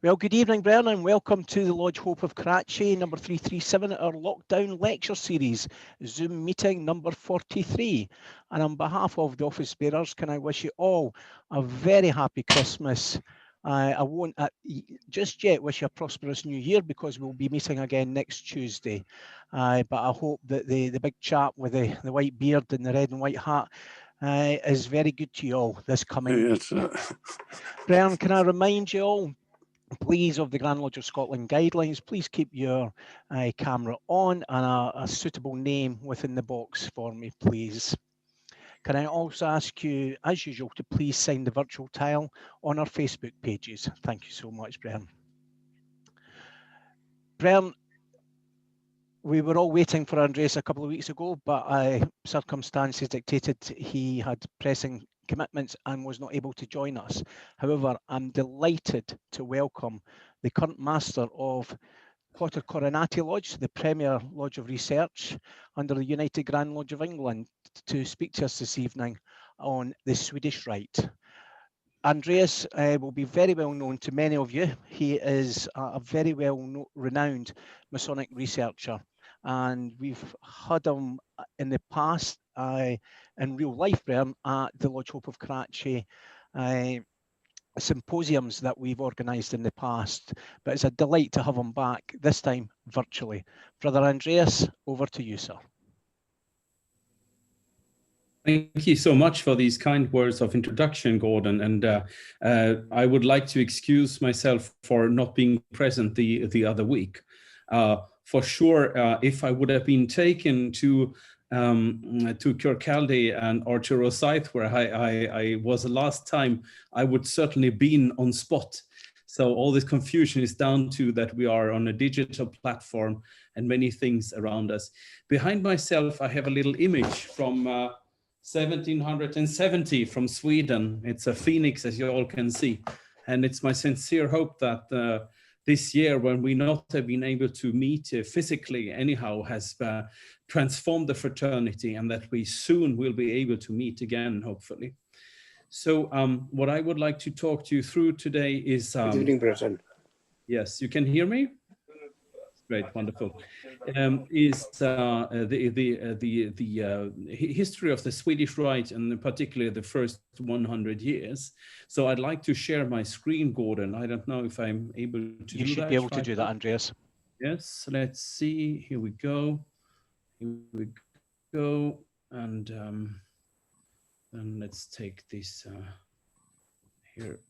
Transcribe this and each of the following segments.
Well, good evening, Brennan, and welcome to the Lodge Hope of Karachi, number 337, our lockdown lecture series, Zoom meeting number 43. And on behalf of the office bearers, can I wish you all a very happy Christmas. I won't just yet wish you a prosperous new year because we'll be meeting again next Tuesday. But I hope that the big chap with the white beard and the red and white hat is very good to you all this coming week. Brennan, can I remind you all, please, of the Grand Lodge of Scotland guidelines? Please keep your camera on and a suitable name within the box for me, please. Can I also ask you, as usual, to please sign the virtual tile on our Facebook pages? Thank you so much, Brennan. Brennan, we were all waiting for Andreas a couple of weeks ago, but circumstances dictated he had pressing commitments and was not able to join us. However, I'm delighted to welcome the current master of Quarter Coronati Lodge, the premier lodge of research under the United Grand Lodge of England, to speak to us this evening on the Swedish Rite. Andreas will be very well known to many of you. He is a very well renowned Masonic researcher, and we've had him in the past in real life, Brian, at the Lodge Hope of Karachi symposiums that we've organised in the past. But it's a delight to have him back, this time virtually. Brother Andreas, over to you, sir. Thank you so much for these kind words of introduction, Gordon. And I would like to excuse myself for not being present the other week. For sure, if I would have been taken to Kirkcaldy or to Rosyth, where I was the last time, I would certainly been on spot. So all this confusion is down to that we are on a digital platform and many things around us. Behind myself, I have a little image from 1770 from Sweden. It's a phoenix, as you all can see. And it's my sincere hope that this year, when we not have been able to meet physically anyhow, has transformed the fraternity, and that we soon will be able to meet again, hopefully. So what I would like to talk to you through today is... Good evening, Brennan. Yes, you can hear me? Great, wonderful. Is the history of the Swedish Rite, and particularly the first 100 years. So I'd like to share my screen, Gordon. I don't know if I'm able to do that. You should be able to do that, Andreas. Yes, let's see. Here we go. Here we go. And then let's take this here.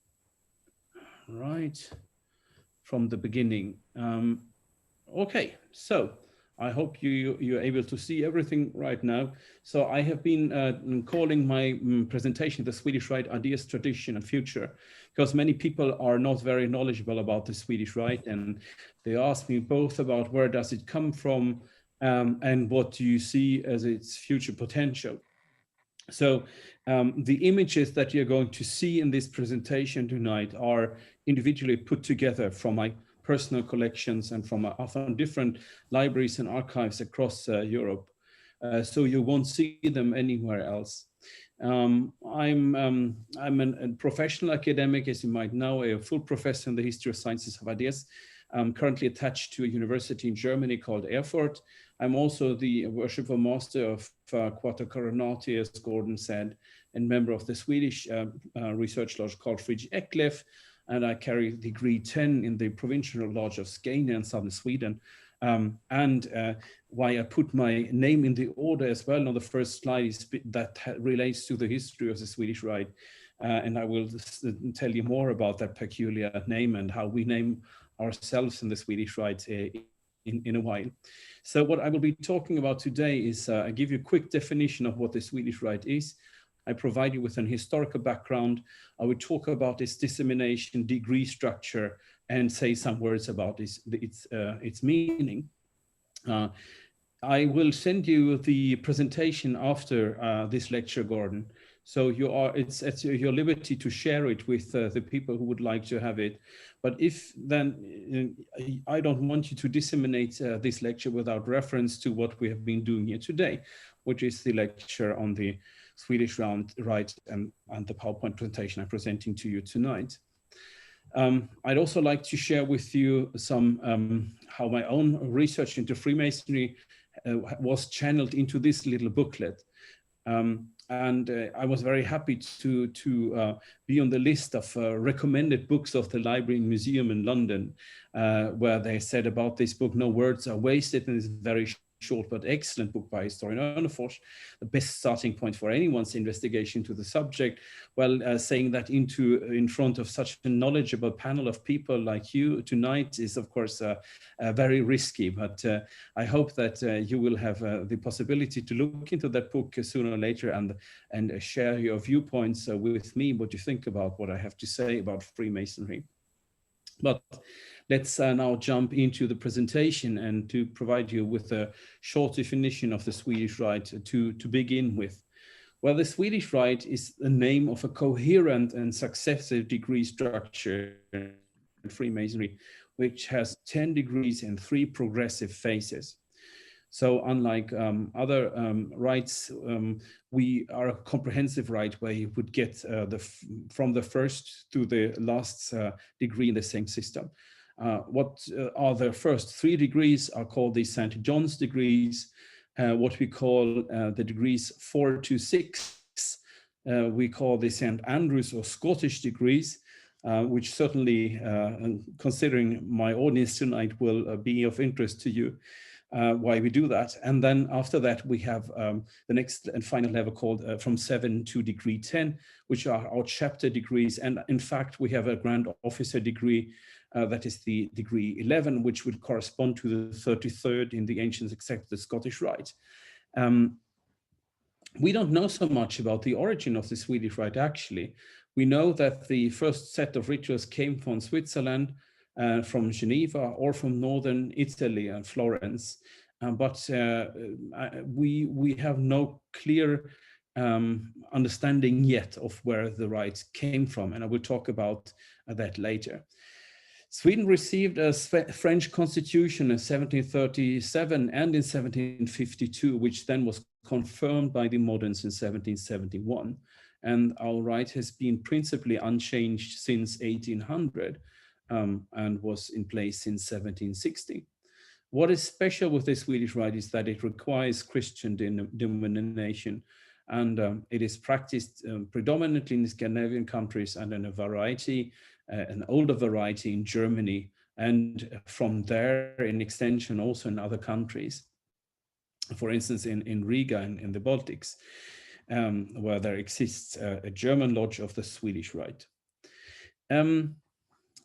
Right. From the beginning. Okay, so I hope you're able to see everything right now. So I have been calling my presentation the Swedish Rite: Ideas, Tradition and Future, because many people are not very knowledgeable about the Swedish Rite, and they ask me both about where does it come from and what do you see as its future potential. So the images that you're going to see in this presentation tonight are individually put together from my personal collections and from often different libraries and archives across Europe. So you won't see them anywhere else. I'm a professional academic, as you might know, a full professor in the history of sciences of ideas. I'm currently attached to a university in Germany called Erfurt. I'm also the worshipful master of Quarter Coronati, as Gordon said, and member of the Swedish research lodge called Fridtjof Eklöf. And I carry degree 10 in the Provincial Lodge of Skåne in southern Sweden. Why I put my name in the order as well on the first slide is that relates to the history of the Swedish Rite. And I will tell you more about that peculiar name and how we name ourselves in the Swedish Rite in a while. So what I will be talking about today is I give you a quick definition of what the Swedish Rite is. I provide you with an historical background. I will talk about its dissemination, degree structure, and say some words about its meaning. I will send you the presentation after this lecture, Gordon. So it's at your liberty to share it with the people who would like to have it. But if then, I don't want you to disseminate this lecture without reference to what we have been doing here today, which is the lecture on the Swedish Rite and the PowerPoint presentation I'm presenting to you tonight. I'd also like to share with you some how my own research into Freemasonry was channeled into this little booklet. I was very happy to be on the list of recommended books of the Library and Museum in London, where they said about this book, no words are wasted, and it's very short but excellent book by historian Onnerfors, the best starting point for anyone's investigation to the subject. Well, saying that in front of such a knowledgeable panel of people like you tonight is, of course, very risky, but I hope that you will have the possibility to look into that book sooner or later and share your viewpoints with me, what you think about what I have to say about Freemasonry. But let's now jump into the presentation and to provide you with a short definition of the Swedish Rite to begin with. Well, the Swedish Rite is the name of a coherent and successive degree structure in Freemasonry, which has 10 degrees and 3 progressive phases. So unlike other rites, we are a comprehensive rite where you would get from the first to the last degree in the same system. What are the first 3 degrees are called the St. John's degrees. What we call the degrees 4 to 6, we call the St. Andrews or Scottish degrees, which certainly, considering my audience tonight, will be of interest to you. Why we do that. And then after that, we have the next and final level called from 7 to degree 10, which are our chapter degrees. And in fact, we have a Grand Officer degree that is the degree 11, which would correspond to the 33rd in the ancients, except the Scottish Rite. We don't know so much about the origin of the Swedish Rite, actually. We know that the first set of rituals came from Switzerland, from Geneva, or from northern Italy and Florence, but we have no clear understanding yet of where the rite came from, and I will talk about that later. Sweden received a French constitution in 1737 and in 1752, which then was confirmed by the moderns in 1771, and our rite has been principally unchanged since 1800. And was in place since 1760. What is special with the Swedish Rite is that it requires Christian denomination, and it is practiced predominantly in the Scandinavian countries and in a variety, an older variety in Germany, and from there in extension also in other countries. For instance, in Riga and in the Baltics, where there exists a German lodge of the Swedish Rite.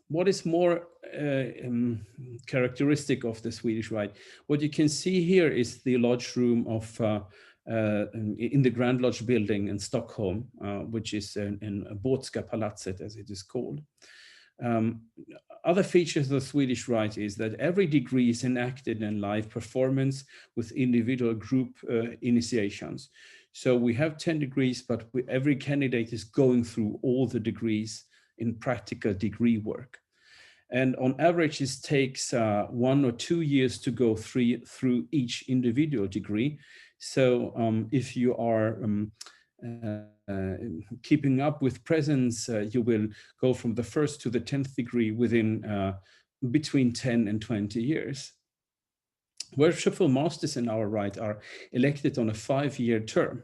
What is more characteristic of the Swedish Rite? What you can see here is the lodge room of in the Grand Lodge building in Stockholm, which is in Båtska palatset, as it is called. Other features of the Swedish Rite is that every degree is enacted in live performance with individual group initiations. So we have 10 degrees, but every candidate is going through all the degrees in practical degree work. And on average, it takes 1 or 2 years to go through each individual degree. So if you are keeping up with presence, you will go from the 1st to the 10th degree within between 10 and 20 years. Worshipful masters in our rite are elected on a 5-year term.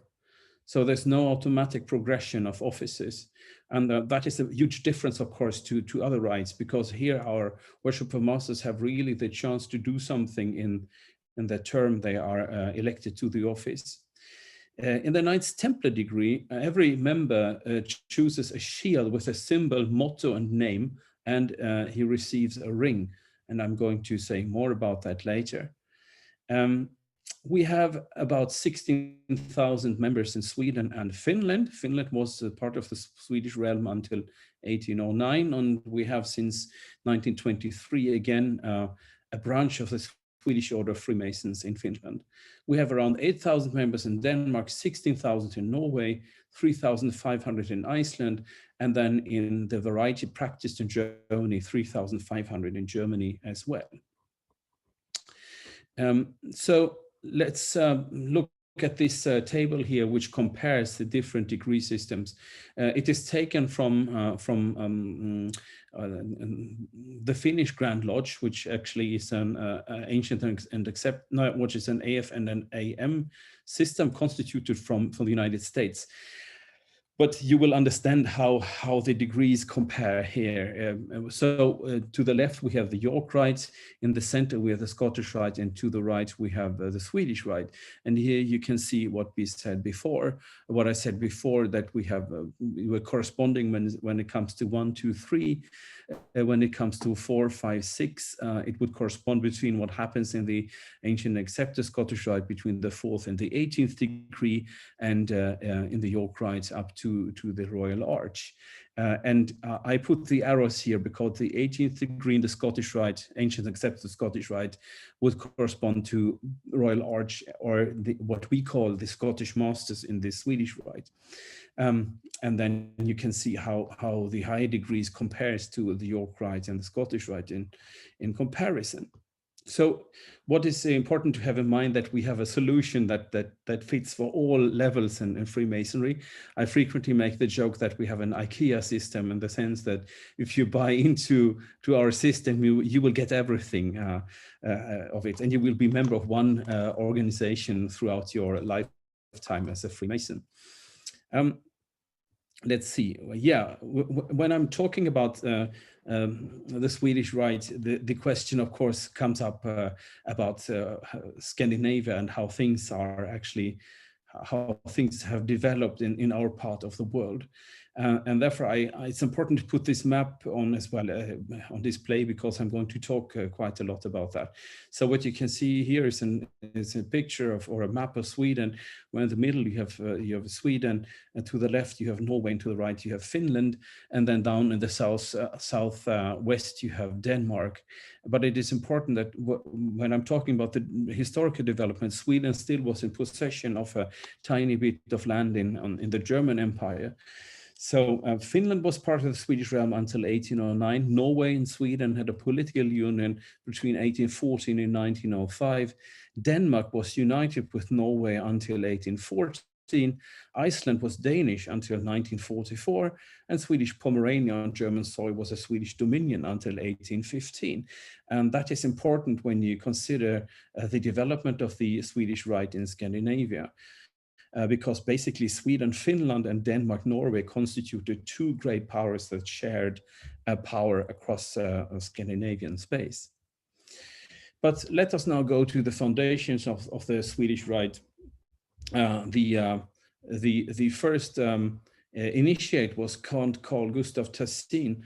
So there's no automatic progression of offices. And that is a huge difference, of course, to other rites, because here our worshipful masters have really the chance to do something in the term they are elected to the office. In the Knights Templar degree, every member chooses a shield with a symbol, motto, and name, and he receives a ring. And I'm going to say more about that later. We have about 16,000 members in Sweden and Finland. Finland was part of the Swedish realm until 1809, and we have since 1923 again a branch of the Swedish Order of Freemasons in Finland. We have around 8,000 members in Denmark, 16,000 in Norway, 3,500 in Iceland, and then in the variety practiced in Germany, 3,500 in Germany as well. So let's look at this table here, which compares the different degree systems. It is taken from the Finnish Grand Lodge, which actually is an ancient and accept, no, which is an AF and an AM system constituted from the United States. But you will understand how the degrees compare here. To the left, we have the York Rite. In the center, we have the Scottish Rite. And to the right, we have the Swedish Rite. And here you can see what we said before, what I said before, that we have we're corresponding when it comes to 1, 2, 3. When it comes to 4, 5, 6, it would correspond between what happens in the ancient accepted Scottish Rite between the 4th and the 18th degree, and in the York Rite up to the Royal Arch. I put the arrows here because the 18th degree in the Scottish Rite, ancient accepted Scottish Rite, would correspond to Royal Arch, or what we call the Scottish Masters in the Swedish Rite. And then you can see how the higher degrees compares to the York Rite and the Scottish Rite in comparison. So what is important to have in mind, that we have a solution that fits for all levels in Freemasonry. I frequently make the joke that we have an IKEA system, in the sense that if you buy into our system, you will get everything of it, and you will be a member of one organization throughout your lifetime as a Freemason. Let's see. Yeah, when I'm talking about the Swedish Rite, the question, of course, comes up about Scandinavia and how things are actually, how things have developed in our part of the world. And therefore, it's important to put this map on as well on display, because I'm going to talk quite a lot about that. So what you can see here is a picture of, or a map of Sweden, where in the middle you have Sweden, and to the left you have Norway, and to the right you have Finland, and then down in the southwest you have Denmark. But it is important that when I'm talking about the historical development, Sweden still was in possession of a tiny bit of land in the German Empire. So Finland was part of the Swedish realm until 1809. Norway and Sweden had a political union between 1814 and 1905. Denmark was united with Norway until 1814. Iceland was Danish until 1944, and Swedish Pomerania on German soil was a Swedish dominion until 1815. And that is important when you consider the development of the Swedish Rite in Scandinavia. Because basically Sweden, Finland, and Denmark, Norway constituted two great powers that shared power across Scandinavian space. But let us now go to the foundations of the Swedish Rite. The first initiate was Count Carl Gustaf Tessin,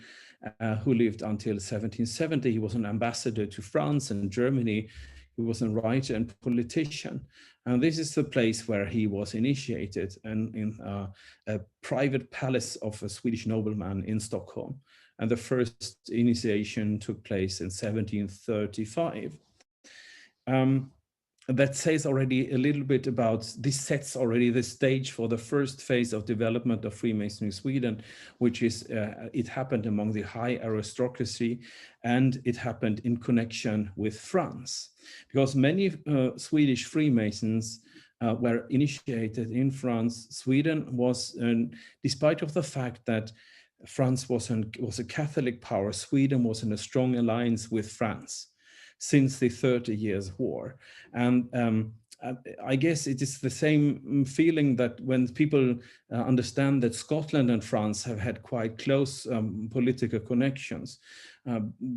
who lived until 1770. He was an ambassador to France and Germany. He was a writer and politician. And this is the place where he was initiated, and in a private palace of a Swedish nobleman in Stockholm. And the first initiation took place in 1735. That says already a little bit about, this sets already the stage for the first phase of development of Freemasonry Sweden, which is, it happened among the high aristocracy, and it happened in connection with France. Because many Swedish Freemasons were initiated in France. Sweden was, despite of the fact that France was a Catholic power, Sweden was in a strong alliance with France since the 30 Years' War. And I guess it is the same feeling that when people understand that Scotland and France have had quite close political connections,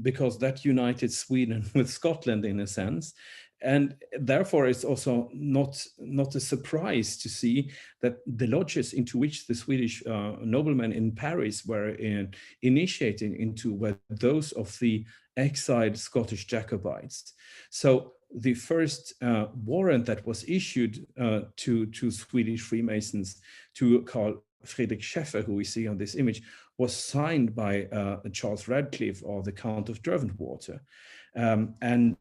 because that united Sweden with Scotland in a sense. And therefore, it's also not a surprise to see that the lodges into which the Swedish noblemen in Paris were initiating into were those of the exiled Scottish Jacobites. So the first warrant that was issued to Swedish Freemasons, to Carl Friedrich Scheffer, who we see on this image, was signed by Charles Radcliffe, or the Count of Derwentwater. And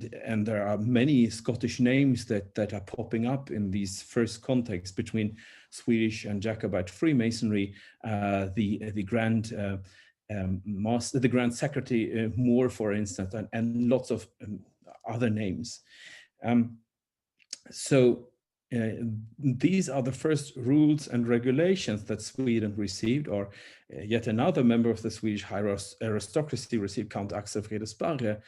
there are many Scottish names that are popping up in these first contacts between Swedish and Jacobite Freemasonry. The Grand Master, the Grand Secretary Moore, for instance, and lots of other names. So these are the first rules and regulations that Sweden received, or yet another member of the Swedish high aristocracy received, Count Axel Fredesbarre.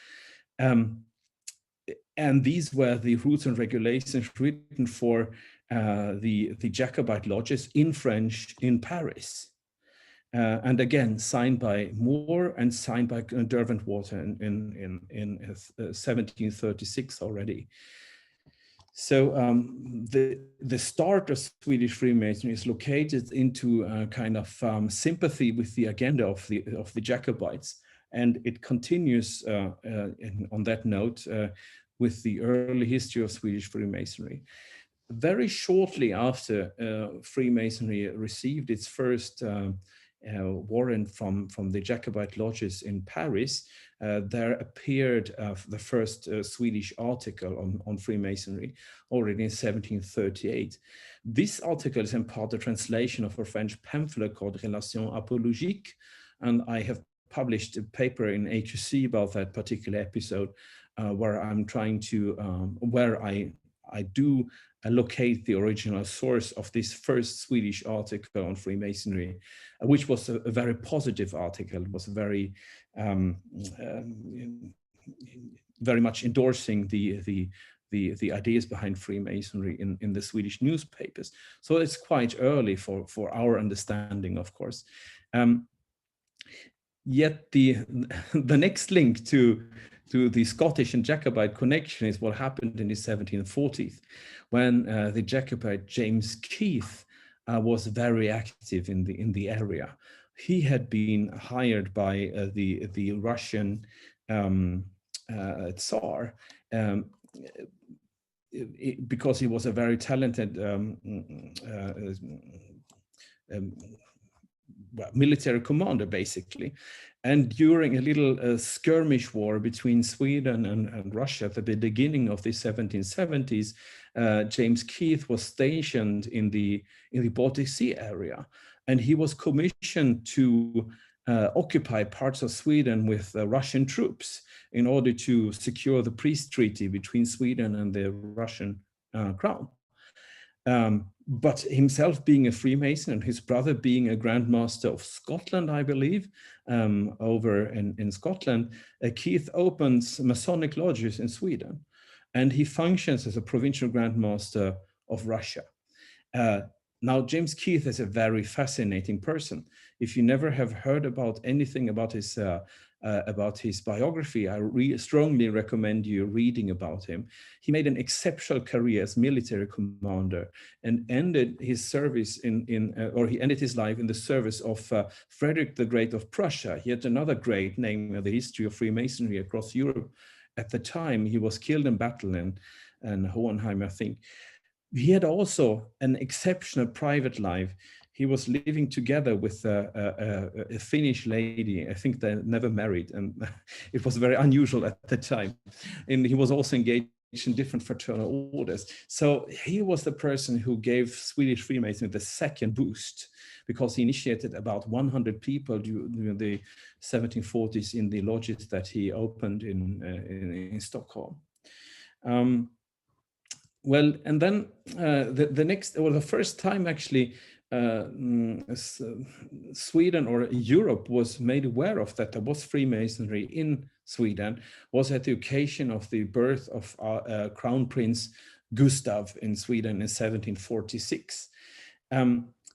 And these were the rules and regulations written for the Jacobite lodges in French in Paris. And again, signed by Moore and signed by Derwentwater in 1736 already. So the start of Swedish Freemasonry is located into a kind of sympathy with the agenda of the Jacobites, and it continues on that note with the early history of Swedish Freemasonry. Very shortly after Freemasonry received its first warrant from the Jacobite lodges in Paris, there appeared the first Swedish article on Freemasonry already in 1738. This article is in part a translation of a French pamphlet called Relations apologiques, and I have published a paper in HUC about that particular episode, where I'm trying to, where I do locate the original source of this first Swedish article on Freemasonry, which was a very positive article. It was very, very much endorsing the ideas behind Freemasonry in the Swedish newspapers. So it's quite early for our understanding, of course. Yet the next link to the Scottish and Jacobite connection is what happened in the 1740s, when the Jacobite James Keith was very active in the area. He had been hired by the Russian Tsar because he was a very talented military commander, basically. And during a little skirmish war between Sweden and Russia at the beginning of the 1770s, James Keith was stationed in the Baltic Sea area, and he was commissioned to occupy parts of Sweden with Russian troops in order to secure the peace treaty between Sweden and the Russian crown. But himself being a Freemason and his brother being a Grand Master of Scotland, I believe, over in Scotland, Keith opens Masonic lodges in Sweden, and he functions as a provincial Grand Master of Russia. Now, James Keith is a very fascinating person. If you never have heard about anything about his biography, I strongly recommend you reading about him. He made an exceptional career as military commander and ended his service he ended his life in the service of Frederick the Great of Prussia, yet another great name in the history of Freemasonry across Europe. At the time, he was killed in battle in Hohenheim, I think. He had also an exceptional private life. He was living together with a Finnish lady. I think they never married, and it was very unusual at the time. And he was also engaged in different fraternal orders. So he was the person who gave Swedish Freemasonry the second boost, because he initiated about 100 people during the 1740s in the lodges that he opened in Stockholm. Well, and then the first time actually Sweden or Europe was made aware of that there was Freemasonry in Sweden was at the occasion of the birth of Crown Prince Gustav in Sweden in 1746.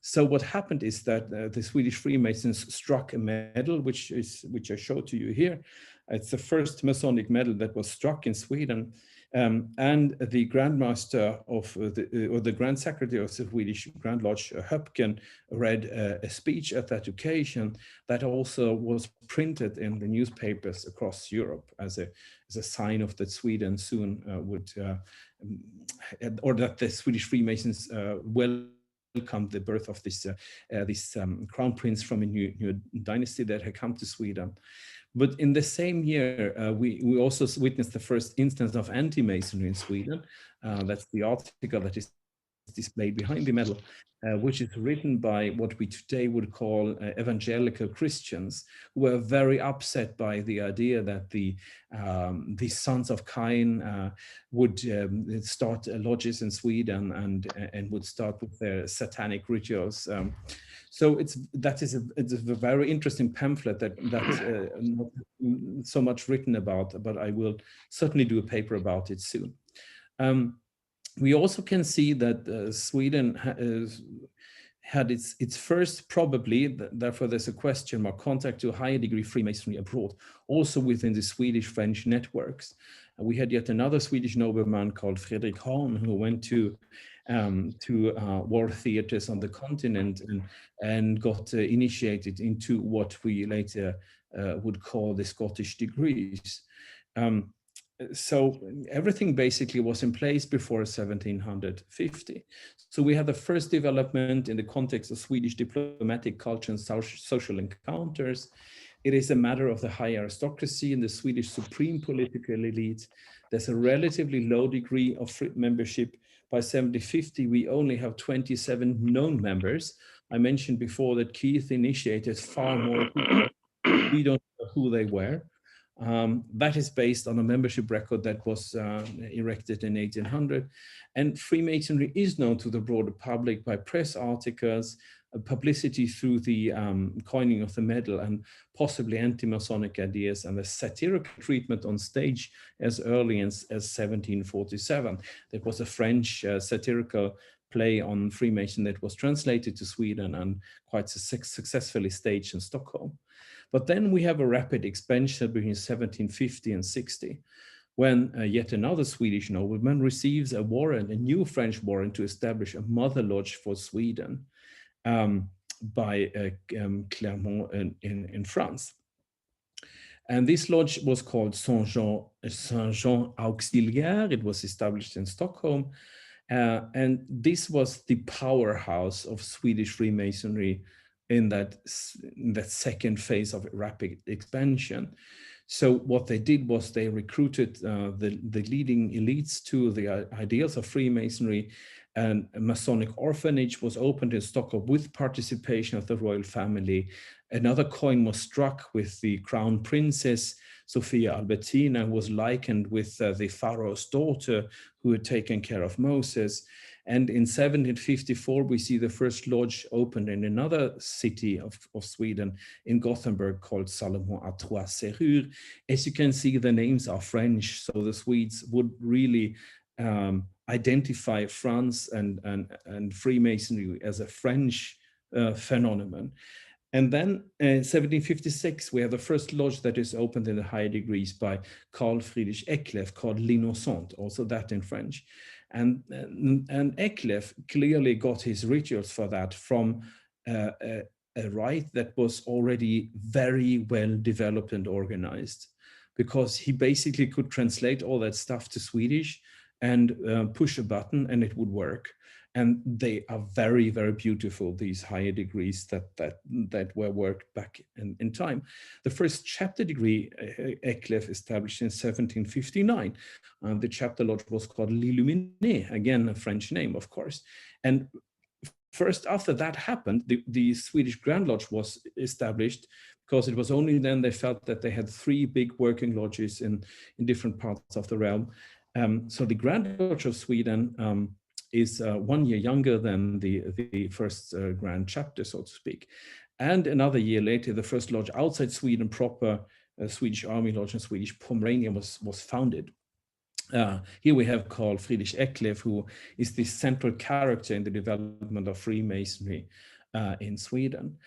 So what happened is that the Swedish Freemasons struck a medal, which I showed to you here. It's the first Masonic medal that was struck in Sweden. And the Grand Master of the Grand Secretary of the Swedish Grand Lodge, Höpken, read a speech at that occasion that also was printed in the newspapers across Europe as a sign of that Sweden soon would, or that the Swedish Freemasons welcomed the birth of this crown prince from a new dynasty that had come to Sweden. But in the same year, we also witnessed the first instance of anti-Masonry in Sweden. That's the article that is displayed behind the medal. which is written by what we today would call evangelical Christians, who were very upset by the idea that the sons of Cain would start lodges in Sweden and would start with their satanic rituals. So it's a very interesting pamphlet that's not so much written about, but I will certainly do a paper about it soon. We also can see that Sweden had its first, probably, therefore there's a question mark, contact to a higher degree Freemasonry abroad, also within the Swedish-French networks. We had yet another Swedish nobleman called Fredrik Hahn, who went to war theaters on the continent and got initiated into what we later would call the Scottish degrees. So everything basically was in place before 1750. So we had the first development in the context of Swedish diplomatic culture and social encounters. It is a matter of the high aristocracy and the Swedish supreme political elite. There's a relatively low degree of membership. By 1750, we only have 27 known members. I mentioned before that Keith initiated far more people. We don't know who they were. That is based on a membership record that was erected in 1800. And Freemasonry is known to the broader public by press articles, publicity through the coining of the medal, and possibly anti-Masonic ideas, and the satirical treatment on stage as early as 1747. There was a French satirical play on Freemason that was translated to Sweden and quite successfully staged in Stockholm. But then we have a rapid expansion between 1750 and 60, when yet another Swedish nobleman receives a warrant, a new French warrant, to establish a mother lodge for Sweden by Clermont in France. And this lodge was called Saint-Jean Auxiliaire. It was established in Stockholm. And this was the powerhouse of Swedish Freemasonry in that second phase of rapid expansion. So what they did was they recruited the leading elites to the ideals of Freemasonry, and a Masonic orphanage was opened in Stockholm with participation of the royal family. Another coin was struck with the crown princess, Sophia Albertina, who was likened with the Pharaoh's daughter who had taken care of Moses. And in 1754, we see the first lodge opened in another city of Sweden, in Gothenburg, called Salomon à Trois Serrures. As you can see, the names are French, so the Swedes would really identify France and Freemasonry as a French phenomenon. And then in 1756, we have the first lodge that is opened in the higher degrees by Carl Friedrich Eklef, called L'Innocent, also that in French. And Eklef clearly got his rituals for that from a rite that was already very well developed and organized, because he basically could translate all that stuff to Swedish and push a button and it would work. And they are very, very beautiful, these higher degrees that were worked back in time. The first chapter degree Eklef established in 1759. The chapter lodge was called L'Illuminé, again a French name, of course. And first after that happened, the Swedish Grand Lodge was established, because it was only then they felt that they had three big working lodges in different parts of the realm. So the Grand Lodge of Sweden is 1 year younger than the first grand chapter, so to speak. And another year later, the first lodge outside Sweden proper, Swedish Army Lodge in Swedish Pomerania, was founded. Here we have Carl Friedrich Eklef, who is the central character in the development of Freemasonry in Sweden.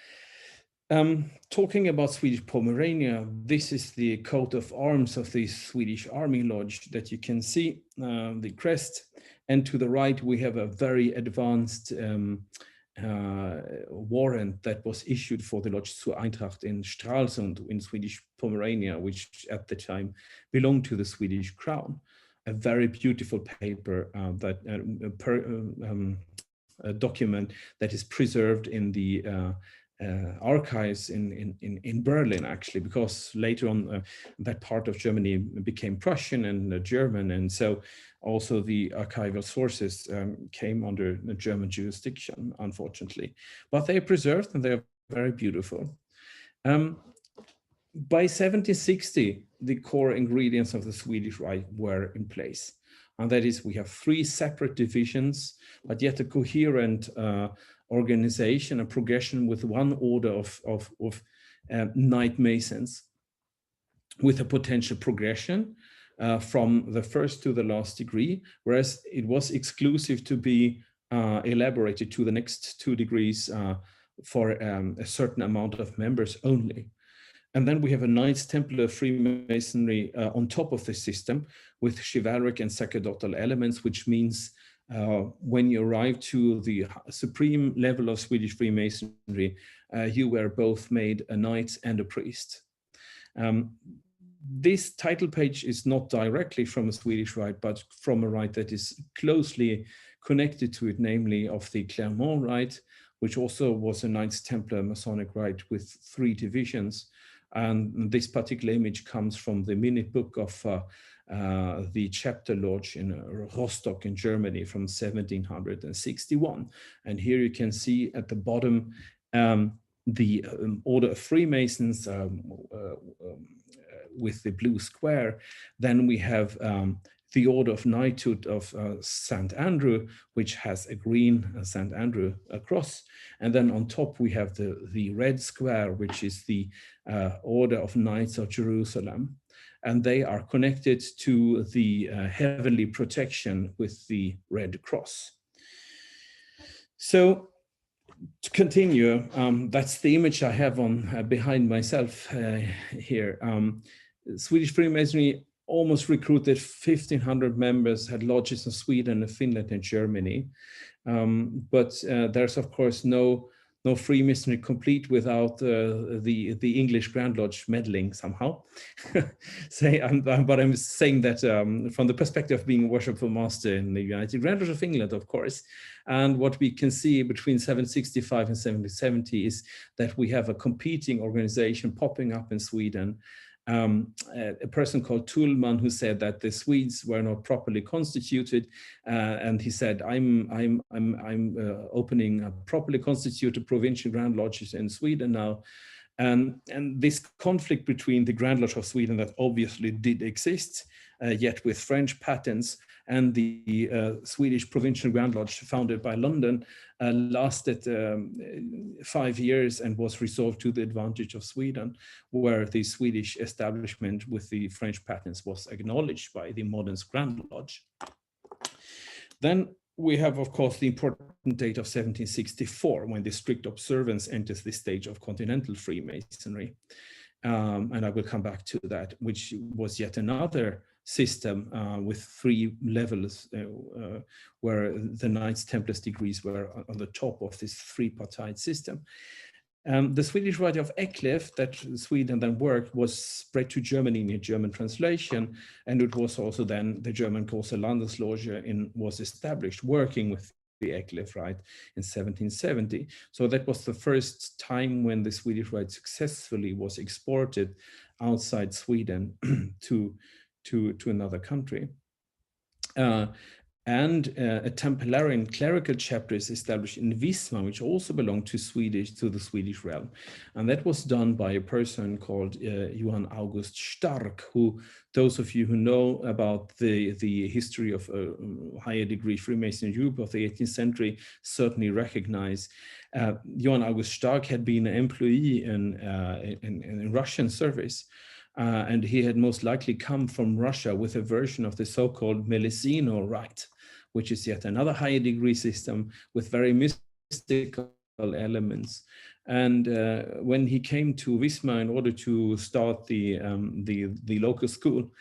Talking about Swedish Pomerania, this is the coat of arms of the Swedish Army Lodge that you can see, the crest. And to the right, we have a very advanced warrant that was issued for the Lodge zur Eintracht in Stralsund in Swedish Pomerania, which at the time belonged to the Swedish Crown. A very beautiful paper, a document that is preserved in the archives in Berlin, actually, because later on that part of Germany became Prussian and German, and so also the archival sources came under the German jurisdiction, unfortunately. But they are preserved and they are very beautiful. By 1760, the core ingredients of the Swedish Rite were in place. And that is, we have 3 separate divisions, but yet a coherent organization, a progression with one order of Knight Masons, with a potential progression from the first to the last degree, whereas it was exclusive to be elaborated to the next 2 degrees for a certain amount of members only. And then we have a Knights Templar Freemasonry on top of the system with chivalric and sacerdotal elements, which means when you arrive to the supreme level of Swedish Freemasonry, you were both made a knight and a priest. This title page is not directly from a Swedish Rite, but from a rite that is closely connected to it, namely of the Clermont Rite, which also was a Knights Templar Masonic Rite with 3 divisions. And this particular image comes from the minute book of the chapter lodge in Rostock in Germany from 1761. And here you can see at the bottom the Order of Freemasons with the blue square. Then we have the Order of Knighthood of St. Andrew, which has a green St. Andrew cross. And then on top we have the red square, which is the Order of Knights of Jerusalem. And they are connected to the heavenly protection with the red cross. So to continue, that's the image I have on behind myself here. Swedish Freemasonry almost recruited 1,500 members, had lodges in Sweden, Finland, and Germany. But there's of course no Freemasonry complete without the English Grand Lodge meddling somehow. But I'm saying that from the perspective of being a worshipful master in the United Grand Lodge of England, of course. And what we can see between 765 and 1770 is that we have a competing organization popping up in Sweden. A person called Tullman, who said that the Swedes were not properly constituted, and he said, "I'm opening a properly constituted provincial Grand Lodges in Sweden now." And this conflict between the Grand Lodge of Sweden that obviously did exist, yet with French patents, and the Swedish Provincial Grand Lodge founded by London lasted 5 years and was resolved to the advantage of Sweden, where the Swedish establishment with the French patents was acknowledged by the modern Grand Lodge. Then we have, of course, the important date of 1764, when the strict observance enters the stage of continental Freemasonry. And I will come back to that, which was yet another system with 3 levels where the Knights Templars degrees were on the top of this 3-partite system. The Swedish Rite of Eklef that Sweden then worked was spread to Germany in a German translation, and it was also then the German Große Landesloge was established, working with the Eklef Rite in 1770. So that was the first time when the Swedish Rite successfully was exported outside Sweden to another country. And a Templarian clerical chapter is established in Wismar, which also belonged to the Swedish realm. And that was done by a person called Johann August Stark, who those of you who know about the history of higher degree Freemason in Europe of the 18th century certainly recognize. Johann August Stark had been an employee in Russian service. And he had most likely come from Russia with a version of the so-called Melisino Rite, which is yet another higher degree system with very mystical elements. And when he came to Wismar in order to start the local school,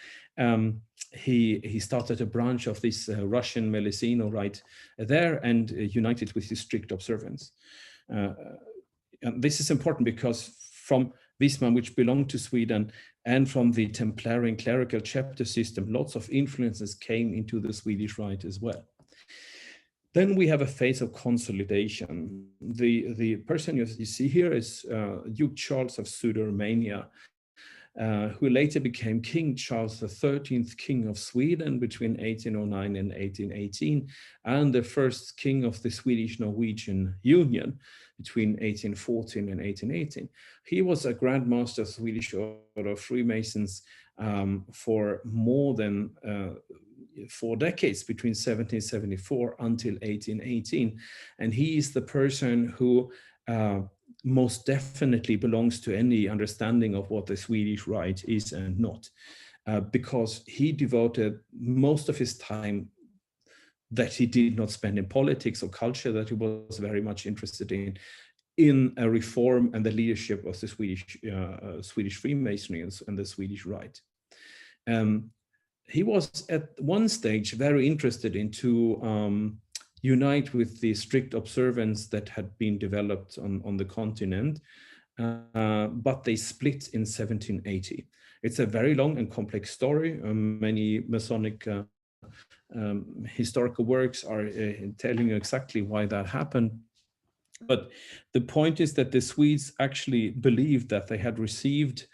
he started a branch of this Russian Melisino Rite there and united with his strict observance. And this is important because from Wismar, which belonged to Sweden, and from the Templarian clerical chapter system, lots of influences came into the Swedish Rite as well. Then we have a phase of consolidation. The person you see here is Duke Charles of Pseudo-Romania, who later became King Charles XIII, King of Sweden between 1809 and 1818, and the first king of the Swedish-Norwegian Union between 1814 and 1818. He was a Grand Master of Swedish Order of Freemasons for more than 4 decades, between 1774 until 1818. And he is the person who most definitely belongs to any understanding of what the Swedish Rite is and not, because he devoted most of his time that he did not spend in politics or culture, that he was very much interested in a reform and the leadership of the Swedish Freemasonry and the Swedish Rite. He was at one stage very interested to unite with the strict observance that had been developed on the continent, but they split in 1780. It's a very long and complex story. Many Masonic historical works are telling you exactly why that happened. But the point is that the Swedes actually believed that they had received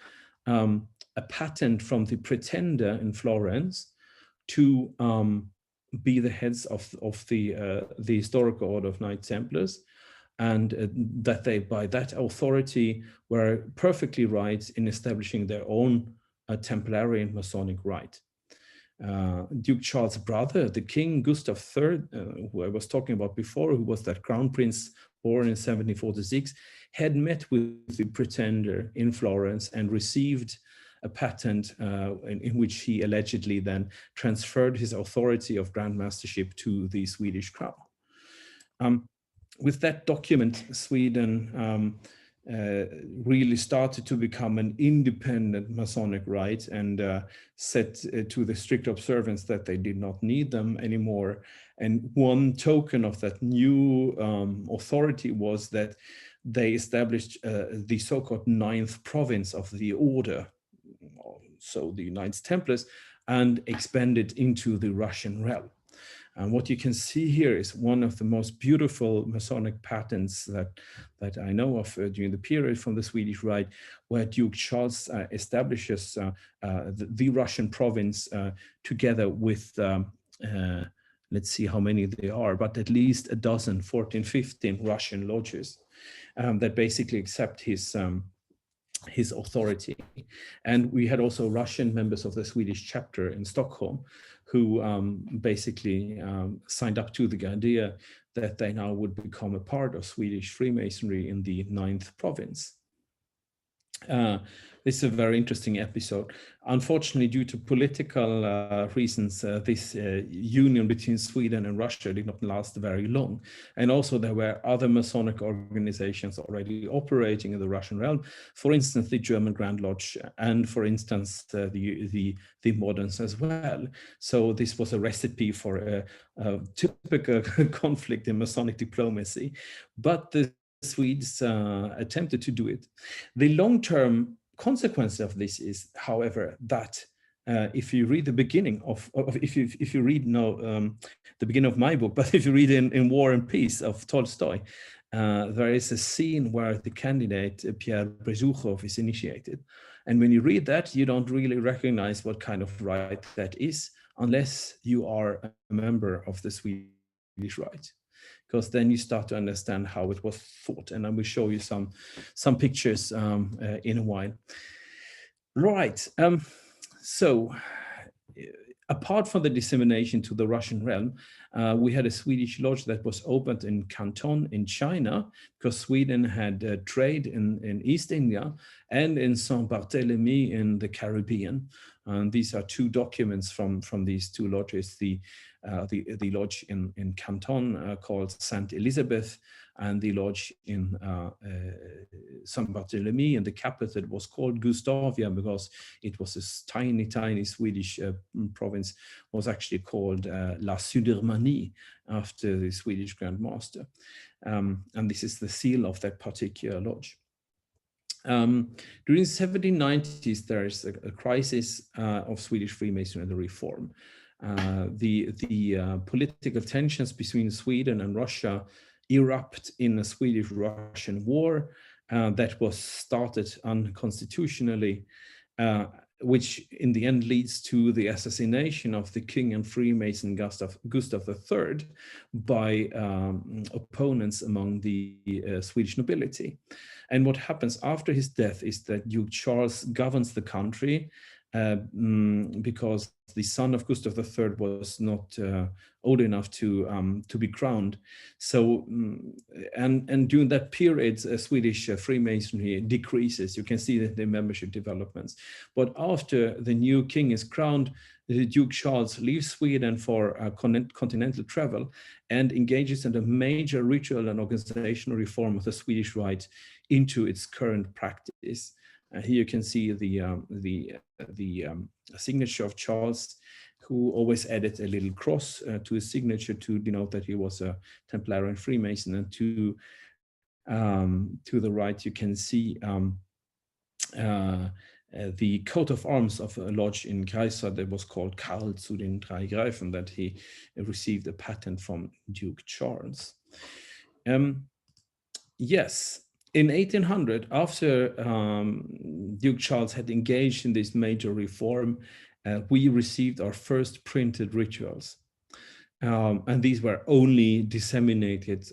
a patent from the pretender in Florence to be the heads of the historical order of Knights Templars, and that they, by that authority, were perfectly right in establishing their own Templarian Masonic rite. Duke Charles' brother, the King Gustav III, who I was talking about before, who was that crown prince born in 1746, had met with the pretender in Florence and received a patent in which he allegedly then transferred his authority of Grand Mastership to the Swedish crown. With that document, Sweden really started to become an independent Masonic rite and set to the strict observance that they did not need them anymore. And one token of that new authority was that they established the so-called 9th province of the order, so the Knights Templars, and expanded into the Russian realm. And what you can see here is one of the most beautiful Masonic patterns that I know of during the period from the Swedish Rite, where Duke Charles establishes the Russian province together with, let's see how many there are, but at least a dozen, 14, 15 Russian lodges that basically accept his authority. And we had also Russian members of the Swedish chapter in Stockholm who basically signed up to the idea that they now would become a part of Swedish Freemasonry in the 9th province. This is a very interesting episode. Unfortunately, due to political reasons, this union between Sweden and Russia did not last very long. And also there were other Masonic organizations already operating in the Russian realm. For instance, the German Grand Lodge, and for instance, the moderns as well. So this was a recipe for a typical conflict in Masonic diplomacy. But the Swedes attempted to do it. The long-term consequence of this is, however, that if you read the beginning if you read the beginning of my book, but if you read in War and Peace of Tolstoy, there is a scene where the candidate Pierre Bezukhov is initiated, and when you read that, you don't really recognize what kind of rite that is unless you are a member of the Swedish Rite, because then you start to understand how it was thought. And I will show you some pictures in a while. Right. So apart from the dissemination to the Russian realm, we had a Swedish lodge that was opened in Canton in China, because Sweden had trade in East India and in Saint-Barthélemy in the Caribbean. And these are 2 documents from these 2 lodges. The lodge in Canton called Saint Elizabeth, and the lodge in Saint-Barthélemy in the capital was called Gustavia, because it was this tiny, tiny Swedish province, was actually called La Sudermanie, after the Swedish Grand Master. And this is the seal of that particular lodge. During the 1790s, there is a crisis of Swedish Freemasonry and the reform. the political tensions between Sweden and Russia erupt in a Swedish-Russian war that was started unconstitutionally, which in the end leads to the assassination of the king and Freemason Gustav III by opponents among the Swedish nobility. And what happens after his death is that Duke Charles governs the country because the son of Gustav III was not old enough to be crowned. So, and during that period, Swedish Freemasonry decreases. You can see that the membership developments. But after the new king is crowned, Duke Charles leaves Sweden for continental travel and engages in a major ritual and organizational reform of the Swedish Rite into its current practice. Here you can see the signature of Charles, who always added a little cross to his signature to denote that he was a Templarian Freemason. And to the right, you can see the coat of arms of a lodge in Greifswald that was called Karl zu den drei Greifen, that he received a patent from Duke Charles. Yes. In 1800, after Duke Charles had engaged in this major reform, we received our first printed rituals. And these were only disseminated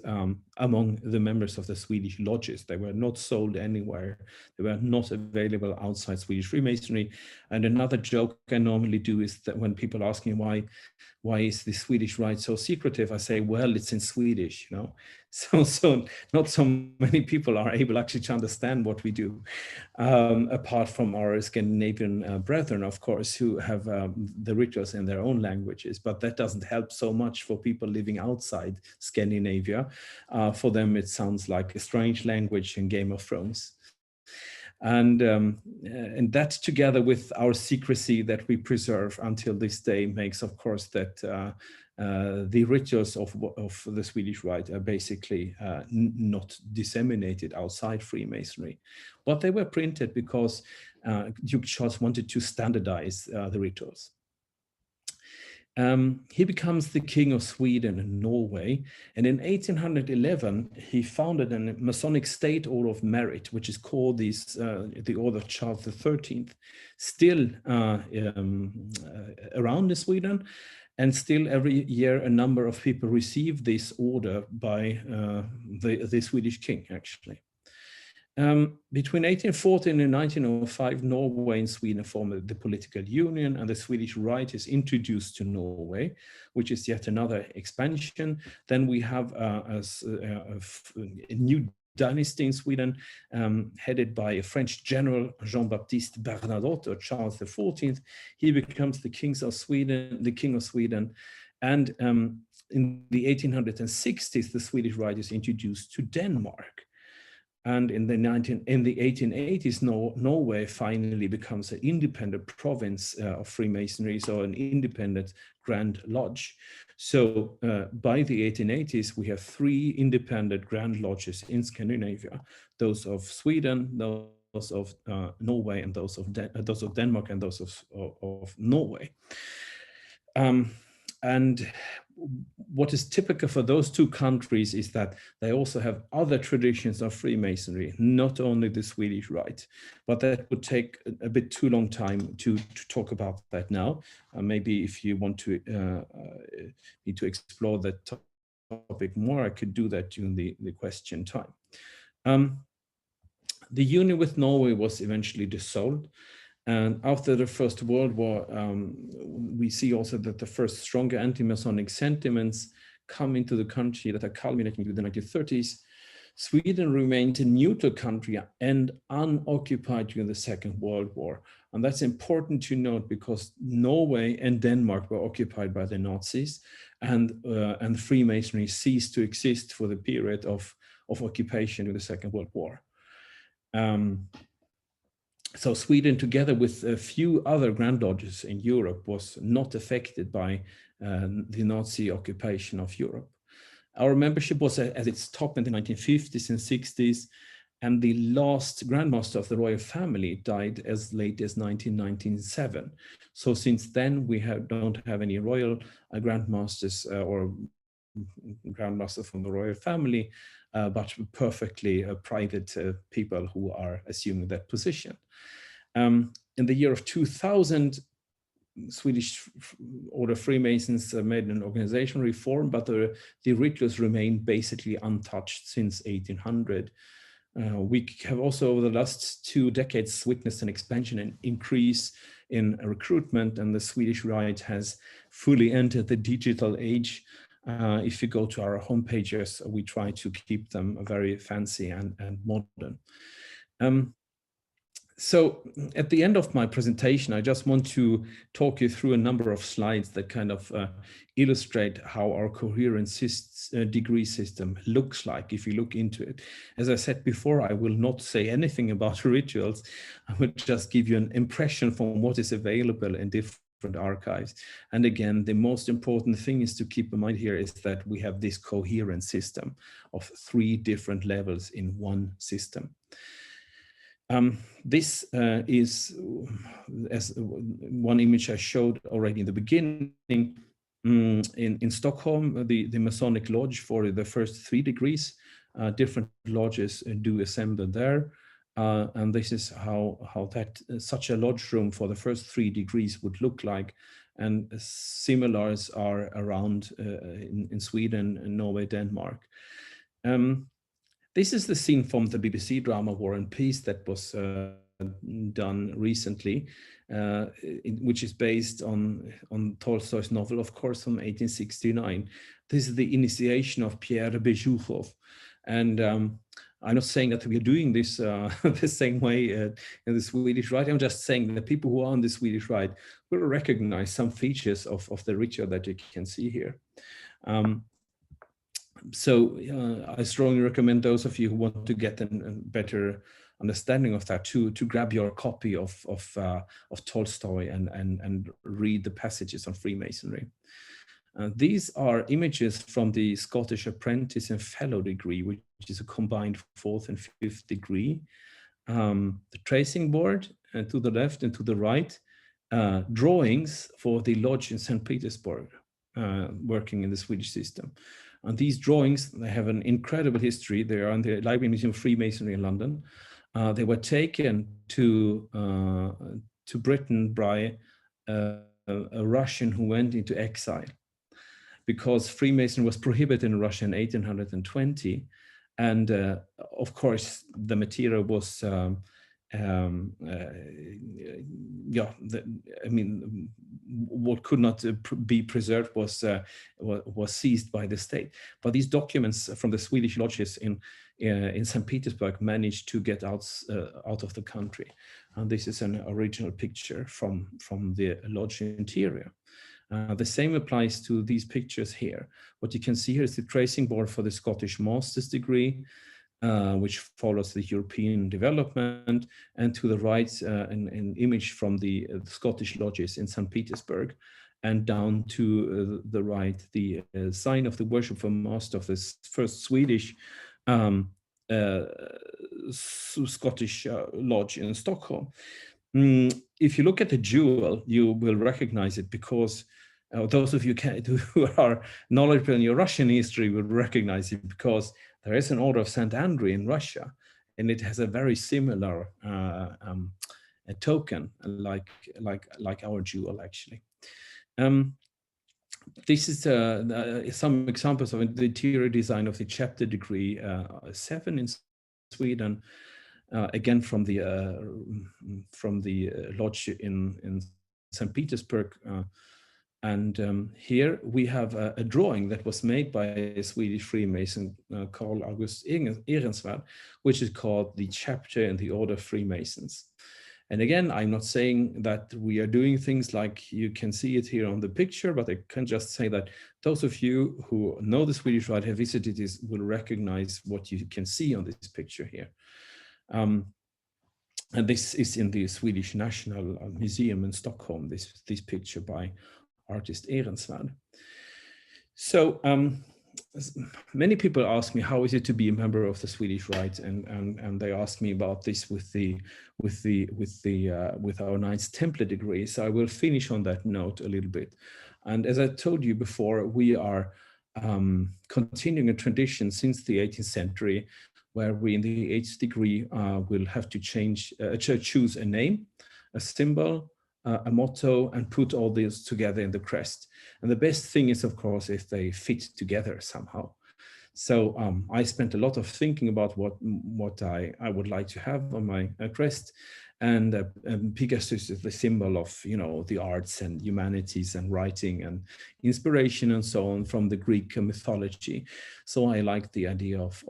among the members of the Swedish lodges. They were not sold anywhere. They were not available outside Swedish Freemasonry. And another joke I normally do is that when people ask me why is the Swedish Rite so secretive, I say, well, it's in Swedish, you know. So not so many people are able actually to understand what we do, apart from our Scandinavian brethren, of course, who have the rituals in their own languages. But that doesn't help so much for people living outside Scandinavia. For them, it sounds like a strange language in Game of Thrones. And that, together with our secrecy that we preserve until this day, makes, of course, that the rituals of the Swedish Rite are basically not disseminated outside Freemasonry. But they were printed because Duke Charles wanted to standardize the rituals. He becomes the King of Sweden and Norway, and in 1811 he founded a Masonic State Order of Merit, which is called the Order of Charles XIII, still around in Sweden, and still every year a number of people receive this order by the Swedish king, actually. Between 1814 and 1905, Norway and Sweden formed the political union, and the Swedish Rite is introduced to Norway, which is yet another expansion. Then we have a new dynasty in Sweden, headed by a French general, Jean-Baptiste Bernadotte, or Charles XIV. He becomes the king of Sweden, and in the 1860s, the Swedish Rite is introduced to Denmark. And in the 1880s, Norway finally becomes an independent province of Freemasonry, so an independent Grand Lodge. So by the 1880s, we have 3 independent Grand Lodges in Scandinavia: those of Sweden, those of Norway, and those of Denmark, and those of Norway. And what is typical for those 2 countries is that they also have other traditions of Freemasonry, not only the Swedish Rite. But that would take a bit too long time to talk about that now. Maybe if you want to need to explore that topic more, I could do that during the question time. The union with Norway was eventually dissolved. And after the First World War, we see also that the first stronger anti-Masonic sentiments come into the country that are culminating in the 1930s. Sweden remained a neutral country and unoccupied during the Second World War. And that's important to note because Norway and Denmark were occupied by the Nazis, and Freemasonry ceased to exist for the period of occupation in the Second World War. So Sweden, together with a few other Grand Lodges in Europe, was not affected by the Nazi occupation of Europe. Our membership was at its top in the 1950s and 60s, And the last Grandmaster of the royal family died as late as 1997. So since then, we don't have any royal Grandmasters or Grandmasters from the royal family, but perfectly private people who are assuming that position. In the year of 2000, Swedish Order of Freemasons made an organizational reform, but the rituals remain basically untouched since 1800. We have also, over the last 2 decades, witnessed an expansion and increase in recruitment, and the Swedish Rite has fully entered the digital age. If you go to our homepages, we try to keep them very fancy and modern. So at the end of my presentation, I just want to talk you through a number of slides that kind of illustrate how our coherent degree system looks like if you look into it. As I said before, I will not say anything about rituals. I will just give you an impression from what is available in different archives. And again, the most important thing is to keep in mind here is that we have this coherent system of 3 different levels in one system. This is, as one image I showed already in the beginning, in Stockholm, the Masonic Lodge for the first 3 degrees, different lodges do assemble there. And this is how that such a lodge room for the first 3 degrees would look like. And similars are around in Sweden, Norway, Denmark. This is the scene from the BBC drama War and Peace that was done recently, which is based on Tolstoy's novel, of course, from 1869. This is the initiation of Pierre Bejukhov. And I'm not saying that we are doing this the same way in the Swedish Rite. I'm just saying that people who are on the Swedish Rite will recognize some features of the ritual that you can see here. So I strongly recommend those of you who want to get a better understanding of that to grab your copy of Tolstoy and read the passages on Freemasonry. These are images from the Scottish Apprentice and Fellow degree, which is a combined 4th and 5th degree. The tracing board to the left and to the right, drawings for the lodge in St. Petersburg, working in the Swedish system. And these drawings, they have an incredible history. They are in the Library Museum of Freemasonry in London. They were taken to Britain by a Russian who went into exile because Freemason was prohibited in Russia in 1820. And of course, the material was what could not be preserved was seized by the state. But these documents from the Swedish lodges in St. Petersburg managed to get out of the country. And this is an original picture from the lodge interior. The same applies to these pictures here. What you can see here is the tracing board for the Scottish Master's degree, which follows the European development, and to the right, an image from the Scottish lodges in St. Petersburg, and down to the right, the sign of the Worshipful Master of this first Swedish Scottish lodge in Stockholm. If you look at the jewel, you will recognize it because those of you who are knowledgeable in your Russian history will recognize it because there is an Order of St. Andrew in Russia, and it has a very similar a token like our jewel actually. This is some examples of the interior design of the chapter degree 7 in Sweden, again from the lodge in St. Petersburg. And here we have a drawing that was made by a Swedish Freemason, Carl August Ehrensvärd, which is called the Chapter in the Order of Freemasons. And again, I'm not saying that we are doing things like you can see it here on the picture, but I can just say that those of you who know the Swedish Rite, have visited this, will recognize what you can see on this picture here. And this is in the Swedish National Museum in Stockholm, this picture by artist Ehrensvärd. So many people ask me, how is it to be a member of the Swedish Rite, and they ask me about this with our Knights Templar degree. So I will finish on that note a little bit. And as I told you before, we are continuing a tradition since the 18th century, where we in the 8th degree will have to choose a name, a symbol, a motto, and put all these together in the crest. And the best thing is, of course, if they fit together somehow. So I spent a lot of thinking about what I would like to have on my crest. And Pegasus is the symbol of, you know, the arts and humanities and writing and inspiration and so on from the Greek mythology. So I like the idea of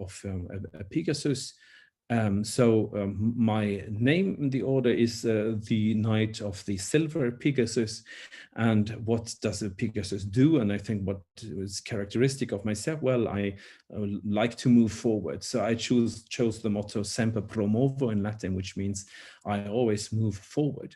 a Pegasus. My name in the order is the Knight of the Silver Pegasus. And what does a Pegasus do? And I think what is characteristic of myself, well, I like to move forward. So I chose the motto Semper Promovo in Latin, which means I always move forward.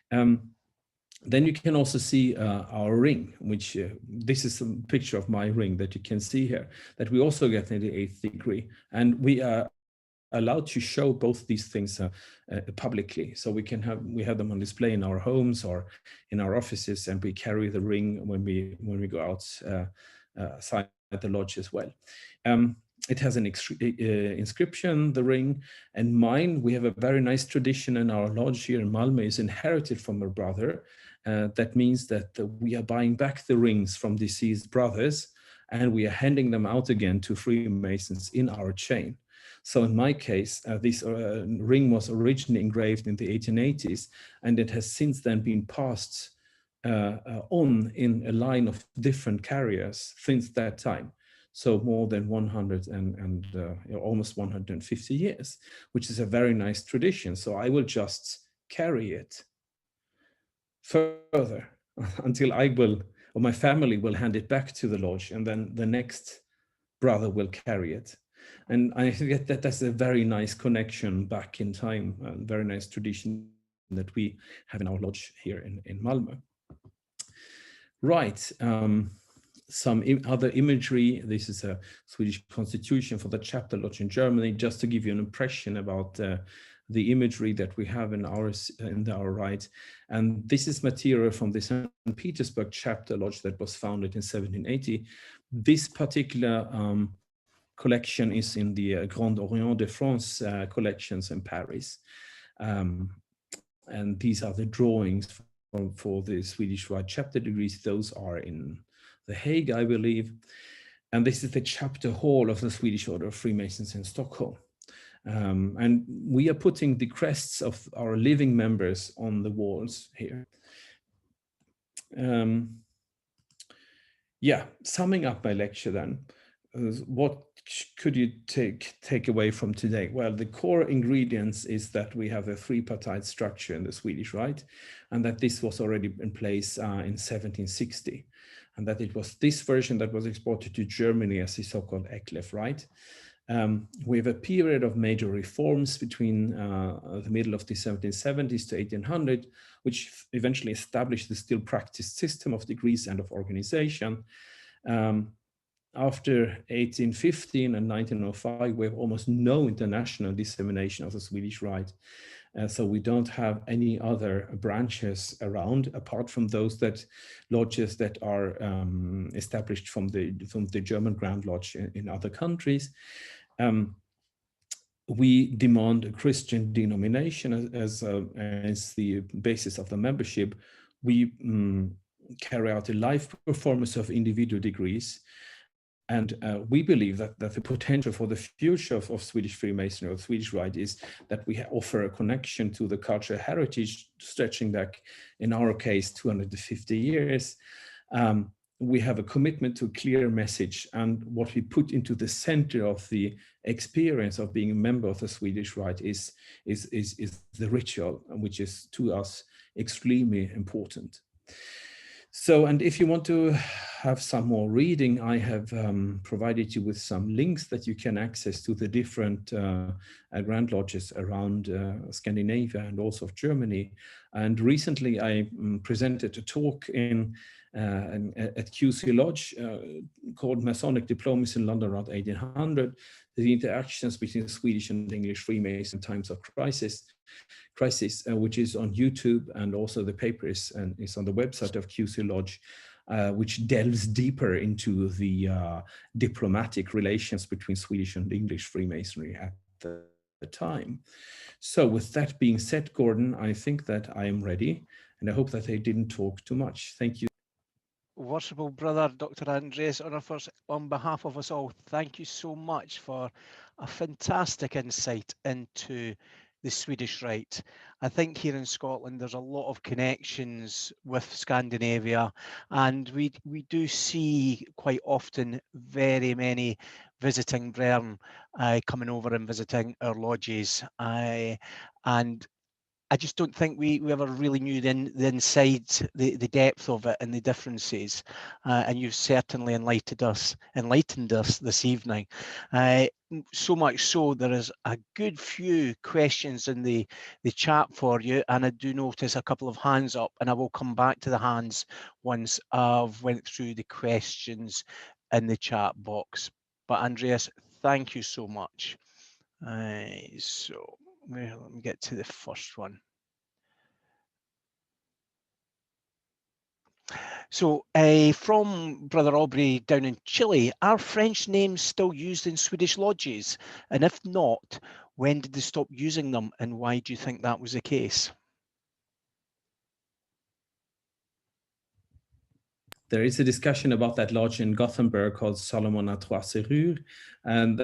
Then you can also see our ring, which this is a picture of my ring that you can see here, that we also get in the 8th degree. And we are allowed to show both these things publicly. So we have them on display in our homes or in our offices, and we carry the ring when we go outside the lodge as well. It has an inscription, the ring, and mine. We have a very nice tradition in our lodge here in Malmö, is inherited from a brother. That means that we are buying back the rings from deceased brothers, and we are handing them out again to Freemasons in our chain. So in my case, this ring was originally engraved in the 1880s, and it has since then been passed on in a line of different carriers since that time. So more than 100 and almost 150 years, which is a very nice tradition. So I will just carry it further until I will, or my family will hand it back to the lodge, and then the next brother will carry it. And I think that that's a very nice connection back in time, and very nice tradition that we have in our lodge here in Malmö. Right, some other imagery. This is a Swedish constitution for the chapter lodge in Germany, just to give you an impression about the imagery that we have in our Rite. And this is material from the St. Petersburg chapter lodge that was founded in 1780. This particular collection is in the Grand Orient de France collections in Paris. And these are the drawings for the Swedish Rite chapter degrees. Those are in The Hague, I believe. And this is the chapter hall of the Swedish Order of Freemasons in Stockholm. And we are putting the crests of our living members on the walls here. Yeah, summing up my lecture then, what could you take away from today? Well, the core ingredients is that we have a three-partite structure in the Swedish Rite, and that this was already in place in 1760, and that it was this version that was exported to Germany as the so-called Eklef Rite. We have a period of major reforms between the middle of the 1770s to 1800, which eventually established the still practiced system of degrees and of organization. After 1815 and 1905, we have almost no international dissemination of the Swedish Rite. So we don't have any other branches around, apart from those lodges that are established from the German Grand Lodge in other countries. We demand a Christian denomination as the basis of the membership. We carry out a live performance of individual degrees. And we believe that the potential for the future of Swedish Freemasonry or Swedish Rite is that we offer a connection to the cultural heritage stretching back, in our case, 250 years. We have a commitment to a clear message, and what we put into the center of the experience of being a member of the Swedish Rite is the ritual, which is to us extremely important. So, and if you want to have some more reading, I have provided you with some links that you can access to the different Grand Lodges around Scandinavia and also of Germany. And recently I presented a talk at QC Lodge called Masonic Diplomacy in London around 1800, the interactions between Swedish and English Freemasons in times of crisis, which is on YouTube, and also the paper is on the website of QC Lodge, which delves deeper into the diplomatic relations between Swedish and English Freemasonry at the time. So with that being said, Gordon, I think that I am ready, and I hope that I didn't talk too much. Thank you. Worshipful brother, Dr. Andreas Onnerfors, on behalf of us all, thank you so much for a fantastic insight into the Swedish Rite. I think here in Scotland there's a lot of connections with Scandinavia, and we do see quite often very many visiting brethren coming over and visiting our lodges. And I just don't think we ever really knew the inside, the depth of it and the differences. And you've certainly enlightened us this evening. So much so, there is a good few questions in the chat for you. And I do notice a couple of hands up, and I will come back to the hands once I've went through the questions in the chat box. But Andreas, thank you so much. So let me get to the first one. So from Brother Aubrey down in Chile, are French names still used in Swedish lodges? And if not, when did they stop using them, and why do you think that was the case? There is a discussion about that lodge in Gothenburg called Solomon à Trois Serrures, and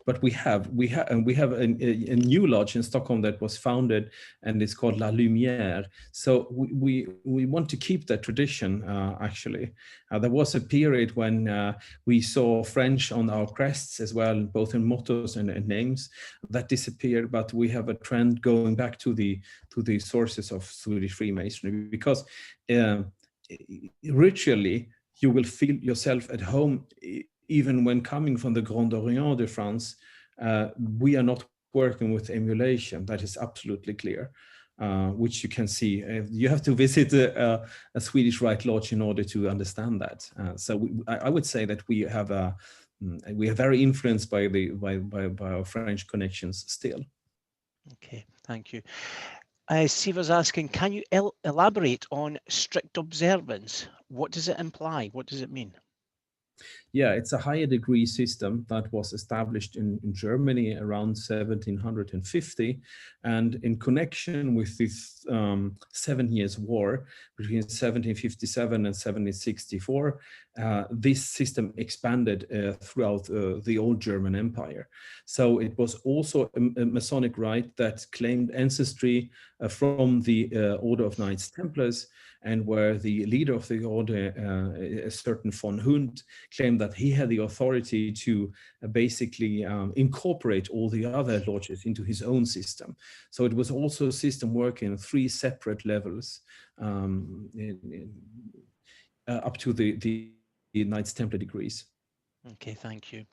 but we have a new lodge in Stockholm that was founded, and it's called La Lumière. So we want to keep that tradition. Actually, there was a period when we saw French on our crests as well, both in mottos and names. That disappeared, but we have a trend going back to the sources of Swedish Freemasonry, because ritually you will feel yourself at home even when coming from the Grand Orient de France. We are not working with emulation, that is absolutely clear, which you can see. You have to visit a Swedish Rite lodge in order to understand that. So I would say that we are very influenced by our French connections still. Okay, thank you. Siva's asking, can you elaborate on strict observance? What does it imply? What does it mean? Yeah, it's a higher degree system that was established in Germany around 1750. And in connection with this 7 Years' War between 1757 and 1764, this system expanded throughout the old German Empire. So it was also a Masonic rite that claimed ancestry from the Order of Knights Templars, and where the leader of the order, a certain von Hund, claimed that he had the authority to basically incorporate all the other lodges into his own system. So it was also a system working on 3 separate levels up to the Knights Templar degrees. Okay, thank you.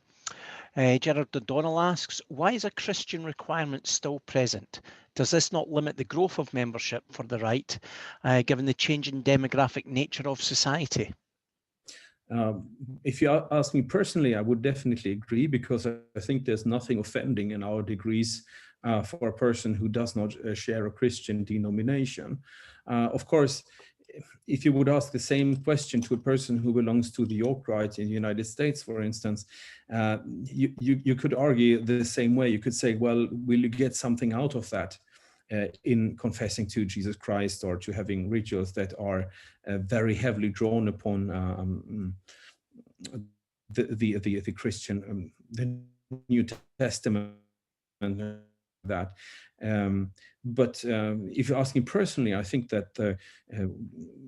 Gerard O'Donnell asks, why is a Christian requirement still present? Does this not limit the growth of membership for the Rite, given the changing demographic nature of society? If you ask me personally, I would definitely agree, because I think there's nothing offending in our degrees for a person who does not share a Christian denomination. Of course, if you would ask the same question to a person who belongs to the York Rite in the United States, for instance, you could argue the same way. You could say, well, will you get something out of that in confessing to Jesus Christ, or to having rituals that are very heavily drawn upon the Christian, the New Testament, that. But if you ask me personally, I think that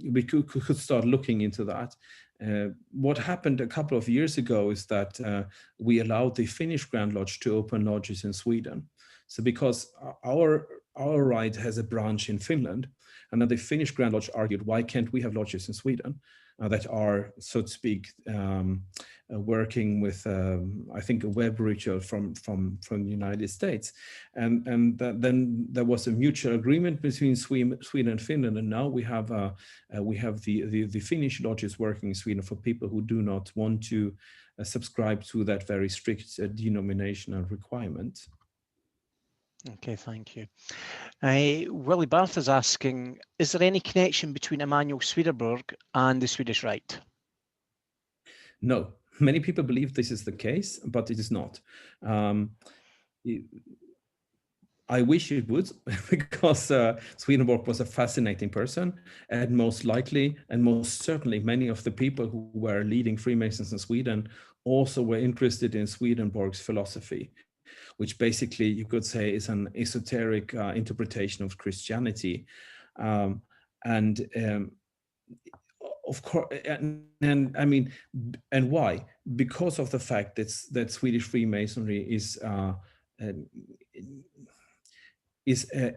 we could start looking into that. What happened a couple of years ago is that we allowed the Finnish Grand Lodge to open lodges in Sweden. So because our rite has a branch in Finland, And then the Finnish Grand Lodge argued, why can't we have lodges in Sweden that are, so to speak, working with, I think, a web ritual from the United States, and then there was a mutual agreement between Sweden and Finland, and now we have the Finnish lodges working in Sweden for people who do not want to subscribe to that very strict denominational requirement. Okay, thank you. Willie Barth is asking, is there any connection between Emanuel Swedenborg and the Swedish Rite? No, many people believe this is the case, but it is not. I wish it would, because Swedenborg was a fascinating person, and most likely and most certainly many of the people who were leading Freemasons in Sweden also were interested in Swedenborg's philosophy, which basically you could say is an esoteric interpretation of Christianity. Of course, and I mean, and why? Because of the fact that Swedish Freemasonry is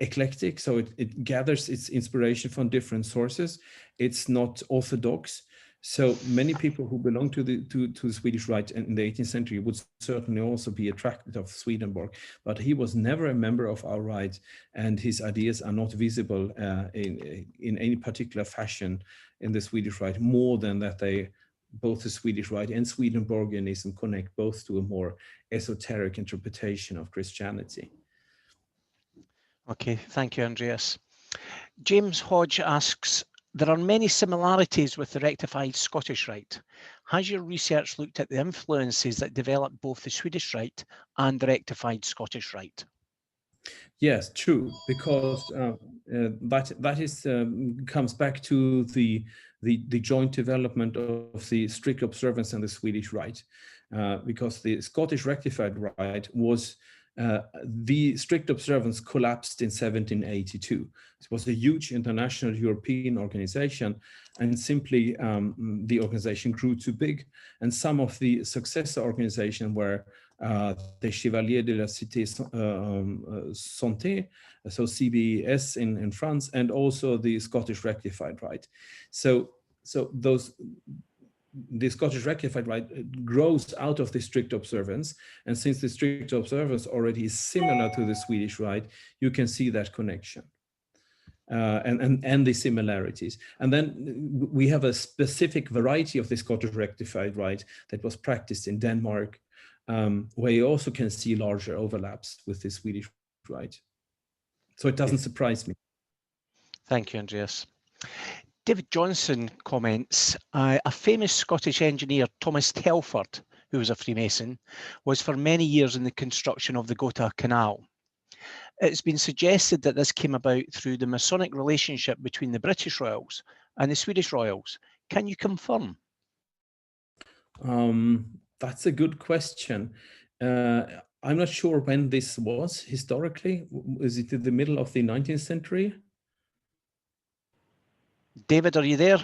eclectic, so it gathers its inspiration from different sources. It's not orthodox. So many people who belong to the Swedish Rite in the 18th century would certainly also be attracted of Swedenborg, but he was never a member of our Rite, and his ideas are not visible in any particular fashion in the Swedish Rite, more than that both the Swedish Rite and Swedenborgianism connect both to a more esoteric interpretation of Christianity. Okay, thank you, Andreas. James Hodge asks, there are many similarities with the rectified Scottish Rite. Has your research looked at the influences that developed both the Swedish Rite and the rectified Scottish Rite? Yes, true, because comes back to the joint development of the strict observance and the Swedish Rite, because the Scottish rectified Rite was the strict observance collapsed in 1782. It was a huge international European organization, and simply the organization grew too big. And some of the successor organizations were the Chevalier de la Cité Santé, so CBS in France, and also the Scottish rectified Rite. So the Scottish rectified Rite grows out of the strict observance, and since the strict observance already is similar to the Swedish Rite, you can see that connection and the similarities. And then we have a specific variety of the Scottish rectified Rite that was practiced in Denmark, where you also can see larger overlaps with the Swedish Rite. So it doesn't surprise me. Thank you, Andreas. David Johnson comments, a famous Scottish engineer, Thomas Telford, who was a Freemason, was for many years in the construction of the Gotha Canal. It's been suggested that this came about through the Masonic relationship between the British royals and the Swedish royals. Can you confirm? That's a good question. I'm not sure when this was historically. Is it in the middle of the 19th century? David, are you there?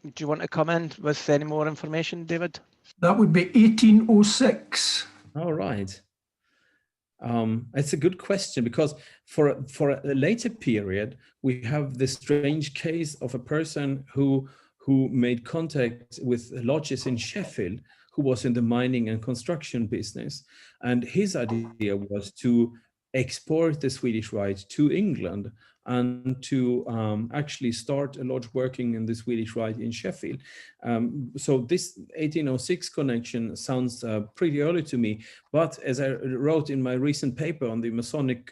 Do you want to come in with any more information, David? That would be 1806. All right. It's a good question, because for a later period, we have the strange case of a person who made contact with lodges in Sheffield, who was in the mining and construction business. And his idea was to export the Swedish Rite to England and to actually start a lodge working in the Swedish Rite in Sheffield. So this 1806 connection sounds pretty early to me, but as I wrote in my recent paper on the Masonic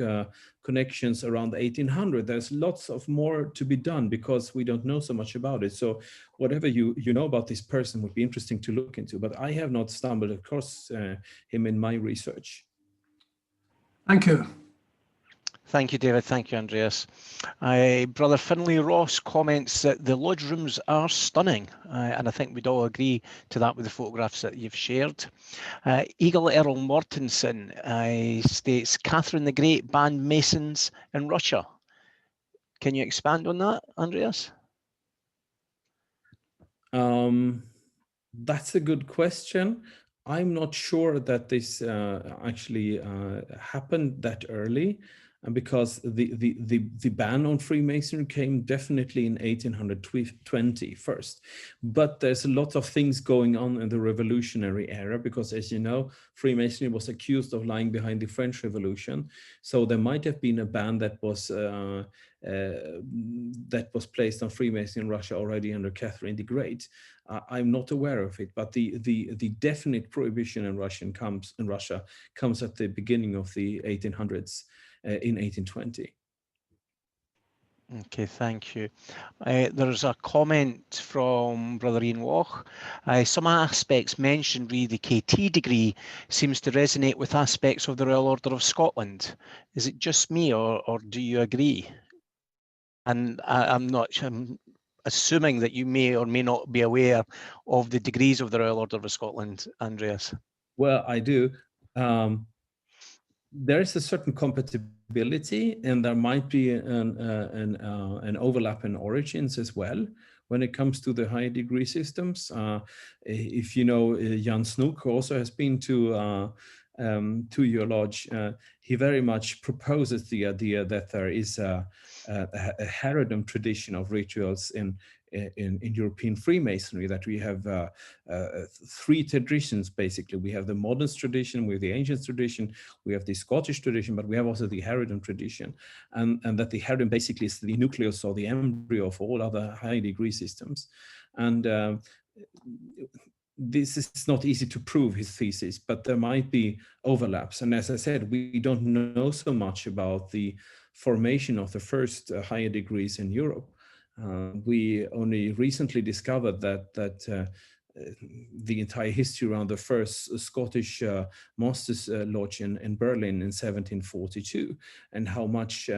connections around 1800, there's lots of more to be done because we don't know so much about it. So whatever you know about this person would be interesting to look into, but I have not stumbled across him in my research. Thank you. Thank you, David. Thank you, Andreas. Brother Finlay Ross comments that the lodge rooms are stunning, and I think we'd all agree to that with the photographs that you've shared. Eagle Earl Mortensen states, Catherine the Great banned Masons in Russia. Can you expand on that, Andreas? That's a good question. I'm not sure that this actually happened that early. and because the ban on Freemasonry came definitely in 1820 first. But there's a lot of things going on in the revolutionary era, because as you know, Freemasonry was accused of lying behind the French Revolution. So there might have been a ban that was placed on Freemasonry in Russia already under Catherine the Great. I'm not aware of it, but the definite prohibition in Russia comes at the beginning of the 1800s. In 1820. Okay, thank you. There's a comment from Brother Ian Walsh. Some aspects mentioned re the KT degree seems to resonate with aspects of the Royal Order of Scotland. Is it just me, or do you agree? And I'm assuming that you may or may not be aware of the degrees of the Royal Order of Scotland, Andreas. Well, I do. There is a certain compatibility, and there might be an overlap in origins as well when it comes to the higher degree systems. If you know, Jan Snook also has been to your lodge. He very much proposes the idea that there is a herodom tradition of rituals in European Freemasonry, that we have three traditions basically. We have the modern tradition, we have the ancient tradition, we have the Scottish tradition, but we have also the herodom tradition, and that the herodom basically is the nucleus or the embryo of all other high degree systems. And this is not easy to prove, his thesis, but there might be overlaps. And as I said, we don't know so much about the formation of the first higher degrees in Europe. We only recently discovered that the entire history around the first Scottish Masters Lodge in Berlin in 1742, and how much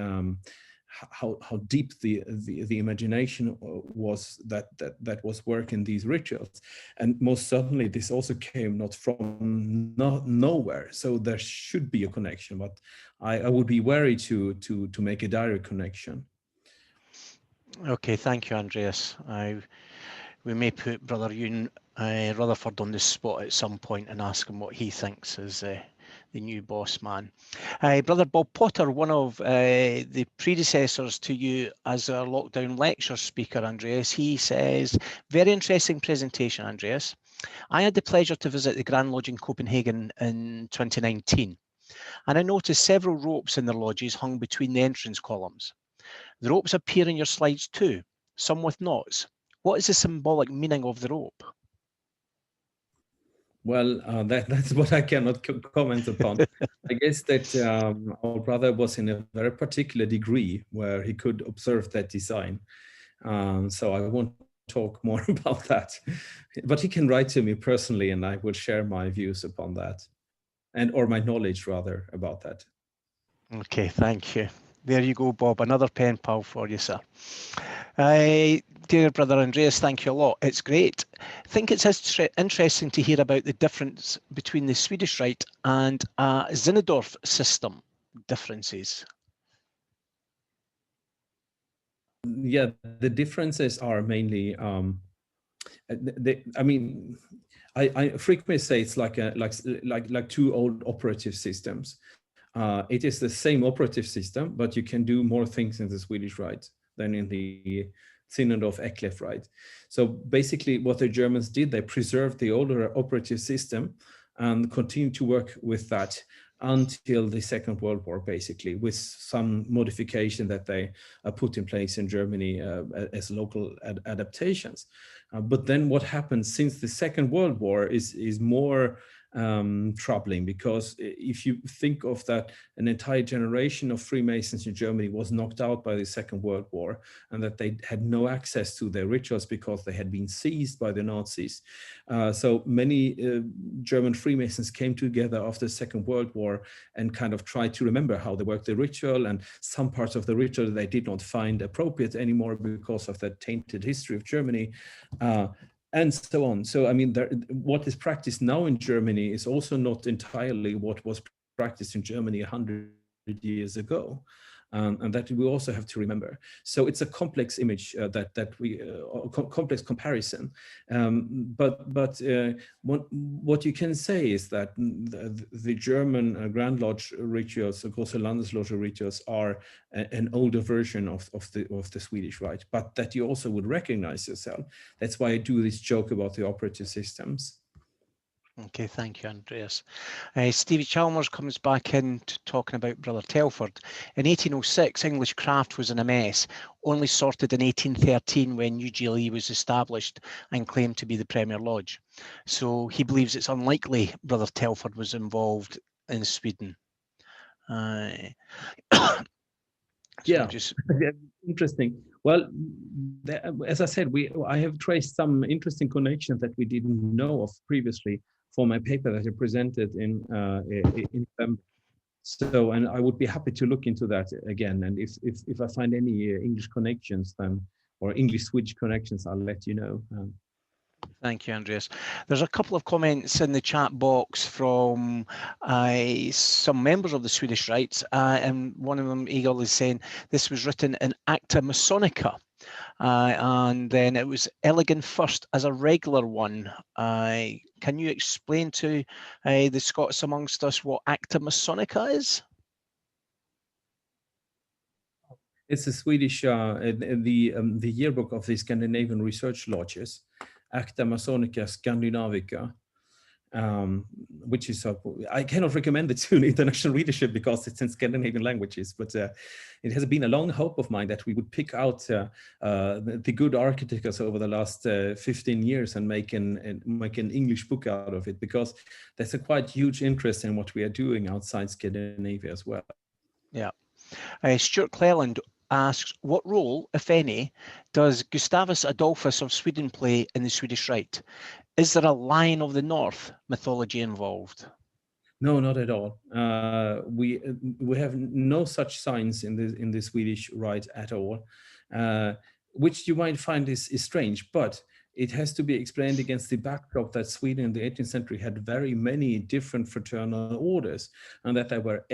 how deep the imagination was that was working these rituals. And most certainly this also came not from nowhere, so there should be a connection, but I would be wary to make a direct connection. Okay, thank you, Andreas. We may put Brother Ewan Rutherford on the spot at some point and ask him what he thinks as the new boss man. Brother Bob Potter, one of the predecessors to you as a lockdown lecture speaker, Andreas, he says, very interesting presentation, Andreas. I had the pleasure to visit the Grand Lodge in Copenhagen in 2019, and I noticed several ropes in the lodges hung between the entrance columns. The ropes appear in your slides too, some with knots. What is the symbolic meaning of the rope? Well, that's what I cannot comment upon. I guess that our brother was in a very particular degree where he could observe that design. So I won't talk more about that. But he can write to me personally, and I will share my views upon that, or my knowledge rather about that. Okay, thank you. There you go, Bob. Another pen pal for you, sir. Dear Brother Andreas, thank you a lot. It's great. I think it's interesting to hear about the difference between the Swedish Rite and Zinzendorf system differences. Yeah, the differences are mainly, I frequently say it's like two old operative systems. It is the same operative system, but you can do more things in the Swedish Rite than in the Zinzendorf Eklef Rite. So basically what the Germans did, they preserved the older operative system and continued to work with that until the Second World War, basically, with some modification that they put in place in Germany as local adaptations. But then what happened since the Second World War is more troubling, because if you think of that, an entire generation of Freemasons in Germany was knocked out by the Second World War, and that they had no access to their rituals because they had been seized by the Nazis. So many German Freemasons came together after the Second World War and kind of tried to remember how they worked the ritual, and some parts of the ritual they did not find appropriate anymore because of that tainted history of Germany. And so on. So, I mean, what is practiced now in Germany is also not entirely what was practiced in Germany 100 years ago. and that we also have to remember. So it's a complex image complex comparison. What you can say is that the German Grand Lodge rituals, of course, the Landeslodge rituals, are an older version of the Swedish Rite, but that you also would recognize yourself. That's why I do this joke about the operative systems. Okay, thank you, Andreas. Stevie Chalmers comes back in to talking about Brother Telford. In 1806, English craft was in a mess, only sorted in 1813 when UGLE was established and claimed to be the Premier Lodge. So he believes it's unlikely Brother Telford was involved in Sweden. Yeah, interesting. Well, as I said, I have traced some interesting connections that we didn't know of previously for my paper that I presented in November. So, and I would be happy to look into that again. And if I find any English connections, then, or English-Swedish connections, I'll let you know. Thank you, Andreas. There's a couple of comments in the chat box from some members of the Swedish Rites, and one of them, Eagle, is saying this was written in Acta Masonica, and then it was elegant first as a regular one. Can you explain to the Scots amongst us what Acta Masonica is? It's a Swedish, the yearbook of the Scandinavian research lodges, Acta Masonica Scandinavica, which is, I cannot recommend it to an international readership because it's in Scandinavian languages, but it has been a long hope of mine that we would pick out the good architects over the last 15 years and make an English book out of it, because there's a quite huge interest in what we are doing outside Scandinavia as well. Yeah. Stuart Cleland asks, what role, if any, does Gustavus Adolphus of Sweden play in the Swedish Rite? Is there a Lion of the North mythology involved? No, not at all. We have no such signs in the Swedish Rite at all, which you might find is strange, but it has to be explained against the backdrop that Sweden in the 18th century had very many different fraternal orders, and that there were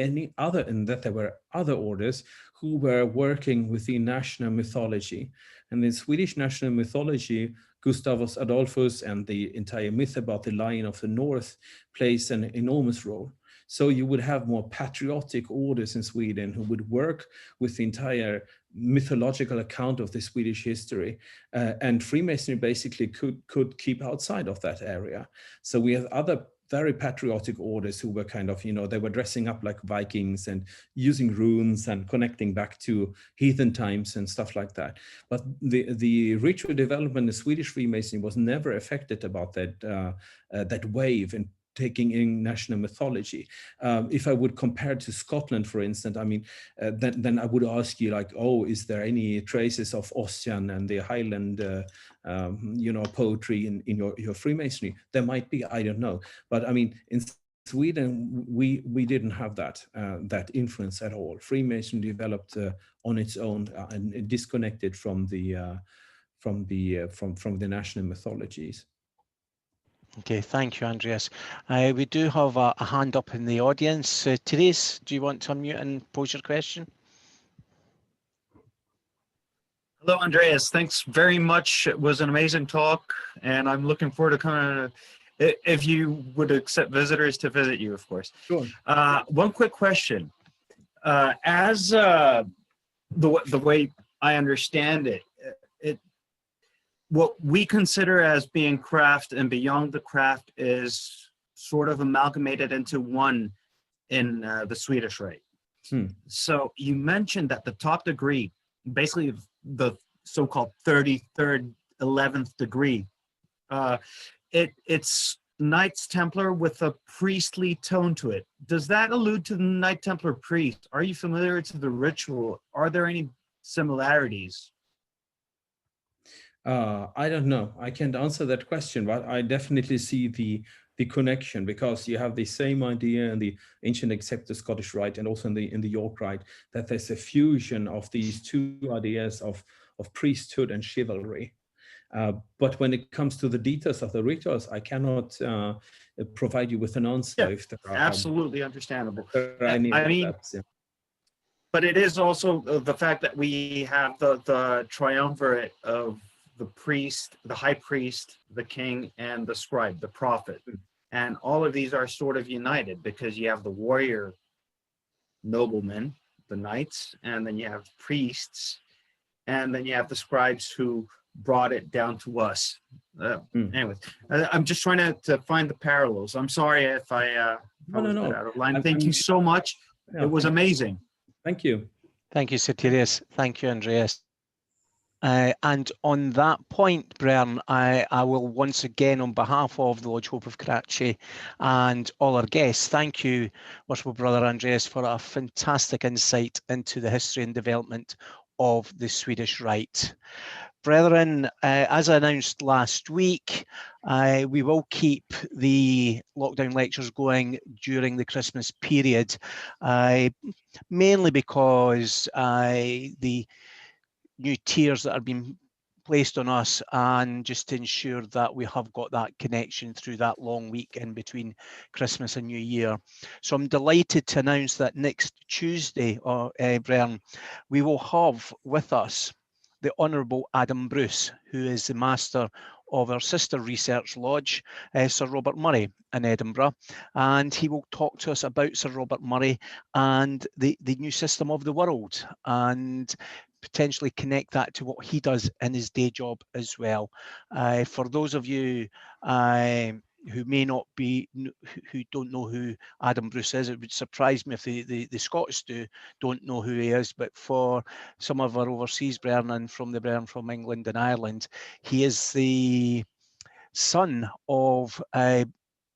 other orders who were working with the national mythology. And in Swedish national mythology, Gustavus Adolphus and the entire myth about the Lion of the North plays an enormous role. So you would have more patriotic orders in Sweden who would work with the entire mythological account of the Swedish history, and Freemasonry basically could keep outside of that area. So we have other very patriotic orders who were kind of, they were dressing up like Vikings and using runes and connecting back to heathen times and stuff like that. But the ritual development in Swedish Freemasonry was never affected about that wave and taking in national mythology. If I would compare to Scotland, for instance, I mean, then I would ask you, like, oh, is there any traces of Ossian and the Highland, poetry in your Freemasonry? There might be, I don't know. But I mean, in Sweden, we didn't have that influence at all. Freemasonry developed on its own and disconnected from the national mythologies. Okay, thank you, Andreas. We do have a hand up in the audience. Therese, do you want to unmute and pose your question? Hello, Andreas. Thanks very much. It was an amazing talk, and I'm looking forward to coming, if you would accept visitors, to visit you, of course. Sure. One quick question. As the way I understand it, what we consider as being craft and beyond the craft is sort of amalgamated into one in the Swedish Rite. So you mentioned that the top degree, basically the so-called 33rd, 11th degree, it's Knights Templar with a priestly tone to it. Does that allude to the Knight Templar priest? Are you familiar to the ritual? Are there any similarities? I don't know. I can't answer that question, but I definitely see the connection, because you have the same idea in the ancient accepted Scottish Rite and also in the York Rite, that there's a fusion of these two ideas of priesthood and chivalry. But when it comes to the details of the rituals, I cannot provide you with an answer. Yeah, if there are, absolutely understandable. There are any I mean, overlaps, yeah. But it is also the fact that we have the triumvirate of the priest, the high priest, the king, and the scribe, the prophet. And all of these are sort of united because you have the warrior noblemen, the knights, and then you have priests, and then you have the scribes who brought it down to us. Anyways, I'm just trying to find the parallels. I'm sorry if I was a bit out of line. Thank you so much. Yeah, it was amazing. Thank you. Thank you, Sotirius. Thank you, Andreas. And on that point, Bren, I will once again, on behalf of the Lodge Hope of Karachi and all our guests, thank you, Worshipful Brother Andreas, for a fantastic insight into the history and development of the Swedish Rite. Brethren, as I announced last week, we will keep the lockdown lectures going during the Christmas period, mainly because the new tiers that are being placed on us, and just to ensure that we have got that connection through that long week in between Christmas and New Year. So I'm delighted to announce that next Tuesday, Brian, we will have with us the Honourable Adam Bruce, who is the master of our sister research lodge, Sir Robert Murray in Edinburgh, and he will talk to us about Sir Robert Murray and the new system of the world, and potentially connect that to what he does in his day job as well. For those of you who may not be, who don't know who Adam Bruce is, it would surprise me if the Scots don't know who he is, but for some of our overseas brethren from the brethren from England and Ireland, he is the son of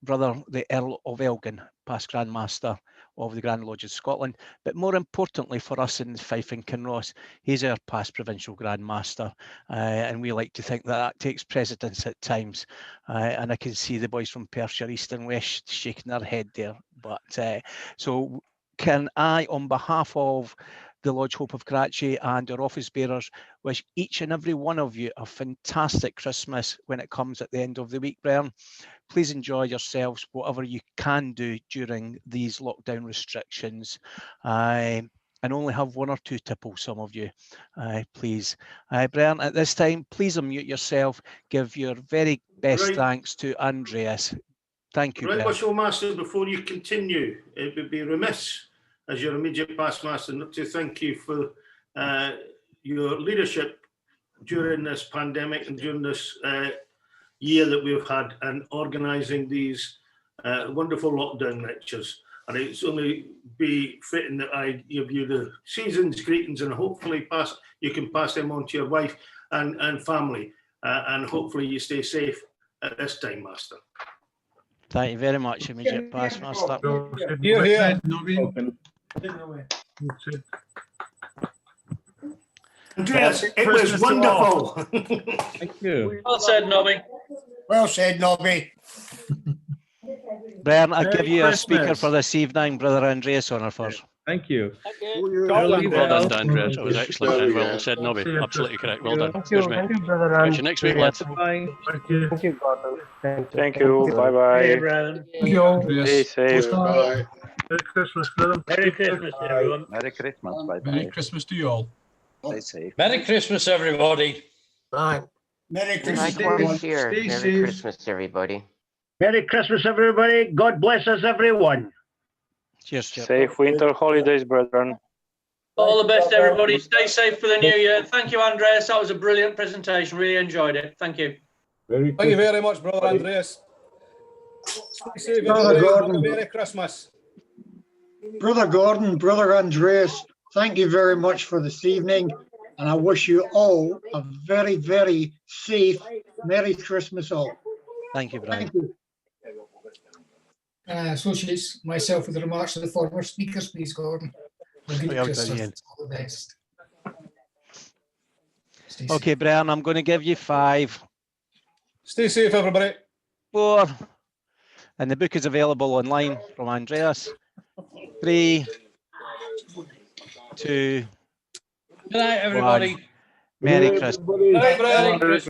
brother, the Earl of Elgin, past Grand Master of the Grand Lodge of Scotland, but more importantly for us in Fife and Kinross, he's our past Provincial Grand Master, and we like to think that that takes precedence at times, and I can see the boys from Perthshire, East and West shaking their head there, but so can I, on behalf of the Lodge Hope of Karachi and our office bearers, wish each and every one of you a fantastic Christmas when it comes at the end of the week, Brian. Please enjoy yourselves, whatever you can do during these lockdown restrictions, and only have one or two tipples, some of you, please. Brian, at this time, please unmute yourself, give your very best thanks to Andreas. Thank you, Brian. Worshipful Master, before you continue, it would be remiss as your immediate past master not to thank you for your leadership during this pandemic and during this year that we've had, and organising these wonderful lockdown lectures. And it's only be fitting that I give you the season's greetings, and hopefully you can pass them on to your wife and family, and hopefully you stay safe at this time, Master. Thank you very much, immediate past master. Here. Andreas, it was wonderful. Thank you. Well said, Nobby. Well said, Nobby. Brian, I give you a speaker for this evening, Brother Andreas Onnerfors. Thank you. Well done, Andreas. That was excellent and well said, Nobby. Absolutely correct. Well done. Cheers, mate. Catch you next week, lads. Bye. Thank you, Gordon. Thank you. Bye-bye. Thank you. Stay safe. Bye. Merry Christmas, brother. Merry Christmas, everyone. Merry Christmas. Bye-bye. Merry Christmas to you all. Stay safe. Merry Christmas, everybody. Bye. Merry Christmas, Likewise here. Stay Merry safe. Christmas, everybody. Merry Christmas, everybody. God bless us, everyone. Cheers, Stuart. Safe winter holidays, brethren. All the best, everybody. Stay safe for the new year. Thank you, Andreas. That was a brilliant presentation. Really enjoyed it. Thank you. Thank you very much, Brother Andreas. Stay safe, Brother everybody. Gordon. Merry Christmas. Brother Gordon, Brother Andreas, thank you very much for this evening. And I wish you all a very, very safe Merry Christmas all. Thank you, Brian. Thank you. Associates myself with the remarks of the former speakers, please, Gordon. Well done, Ian. All the best. Okay, Brian, I'm going to give you 5. Stay safe, everybody. 4. And the book is available online from Andreas. 3, 2, Good night, everybody. 1. Merry Christmas. Merry Christmas.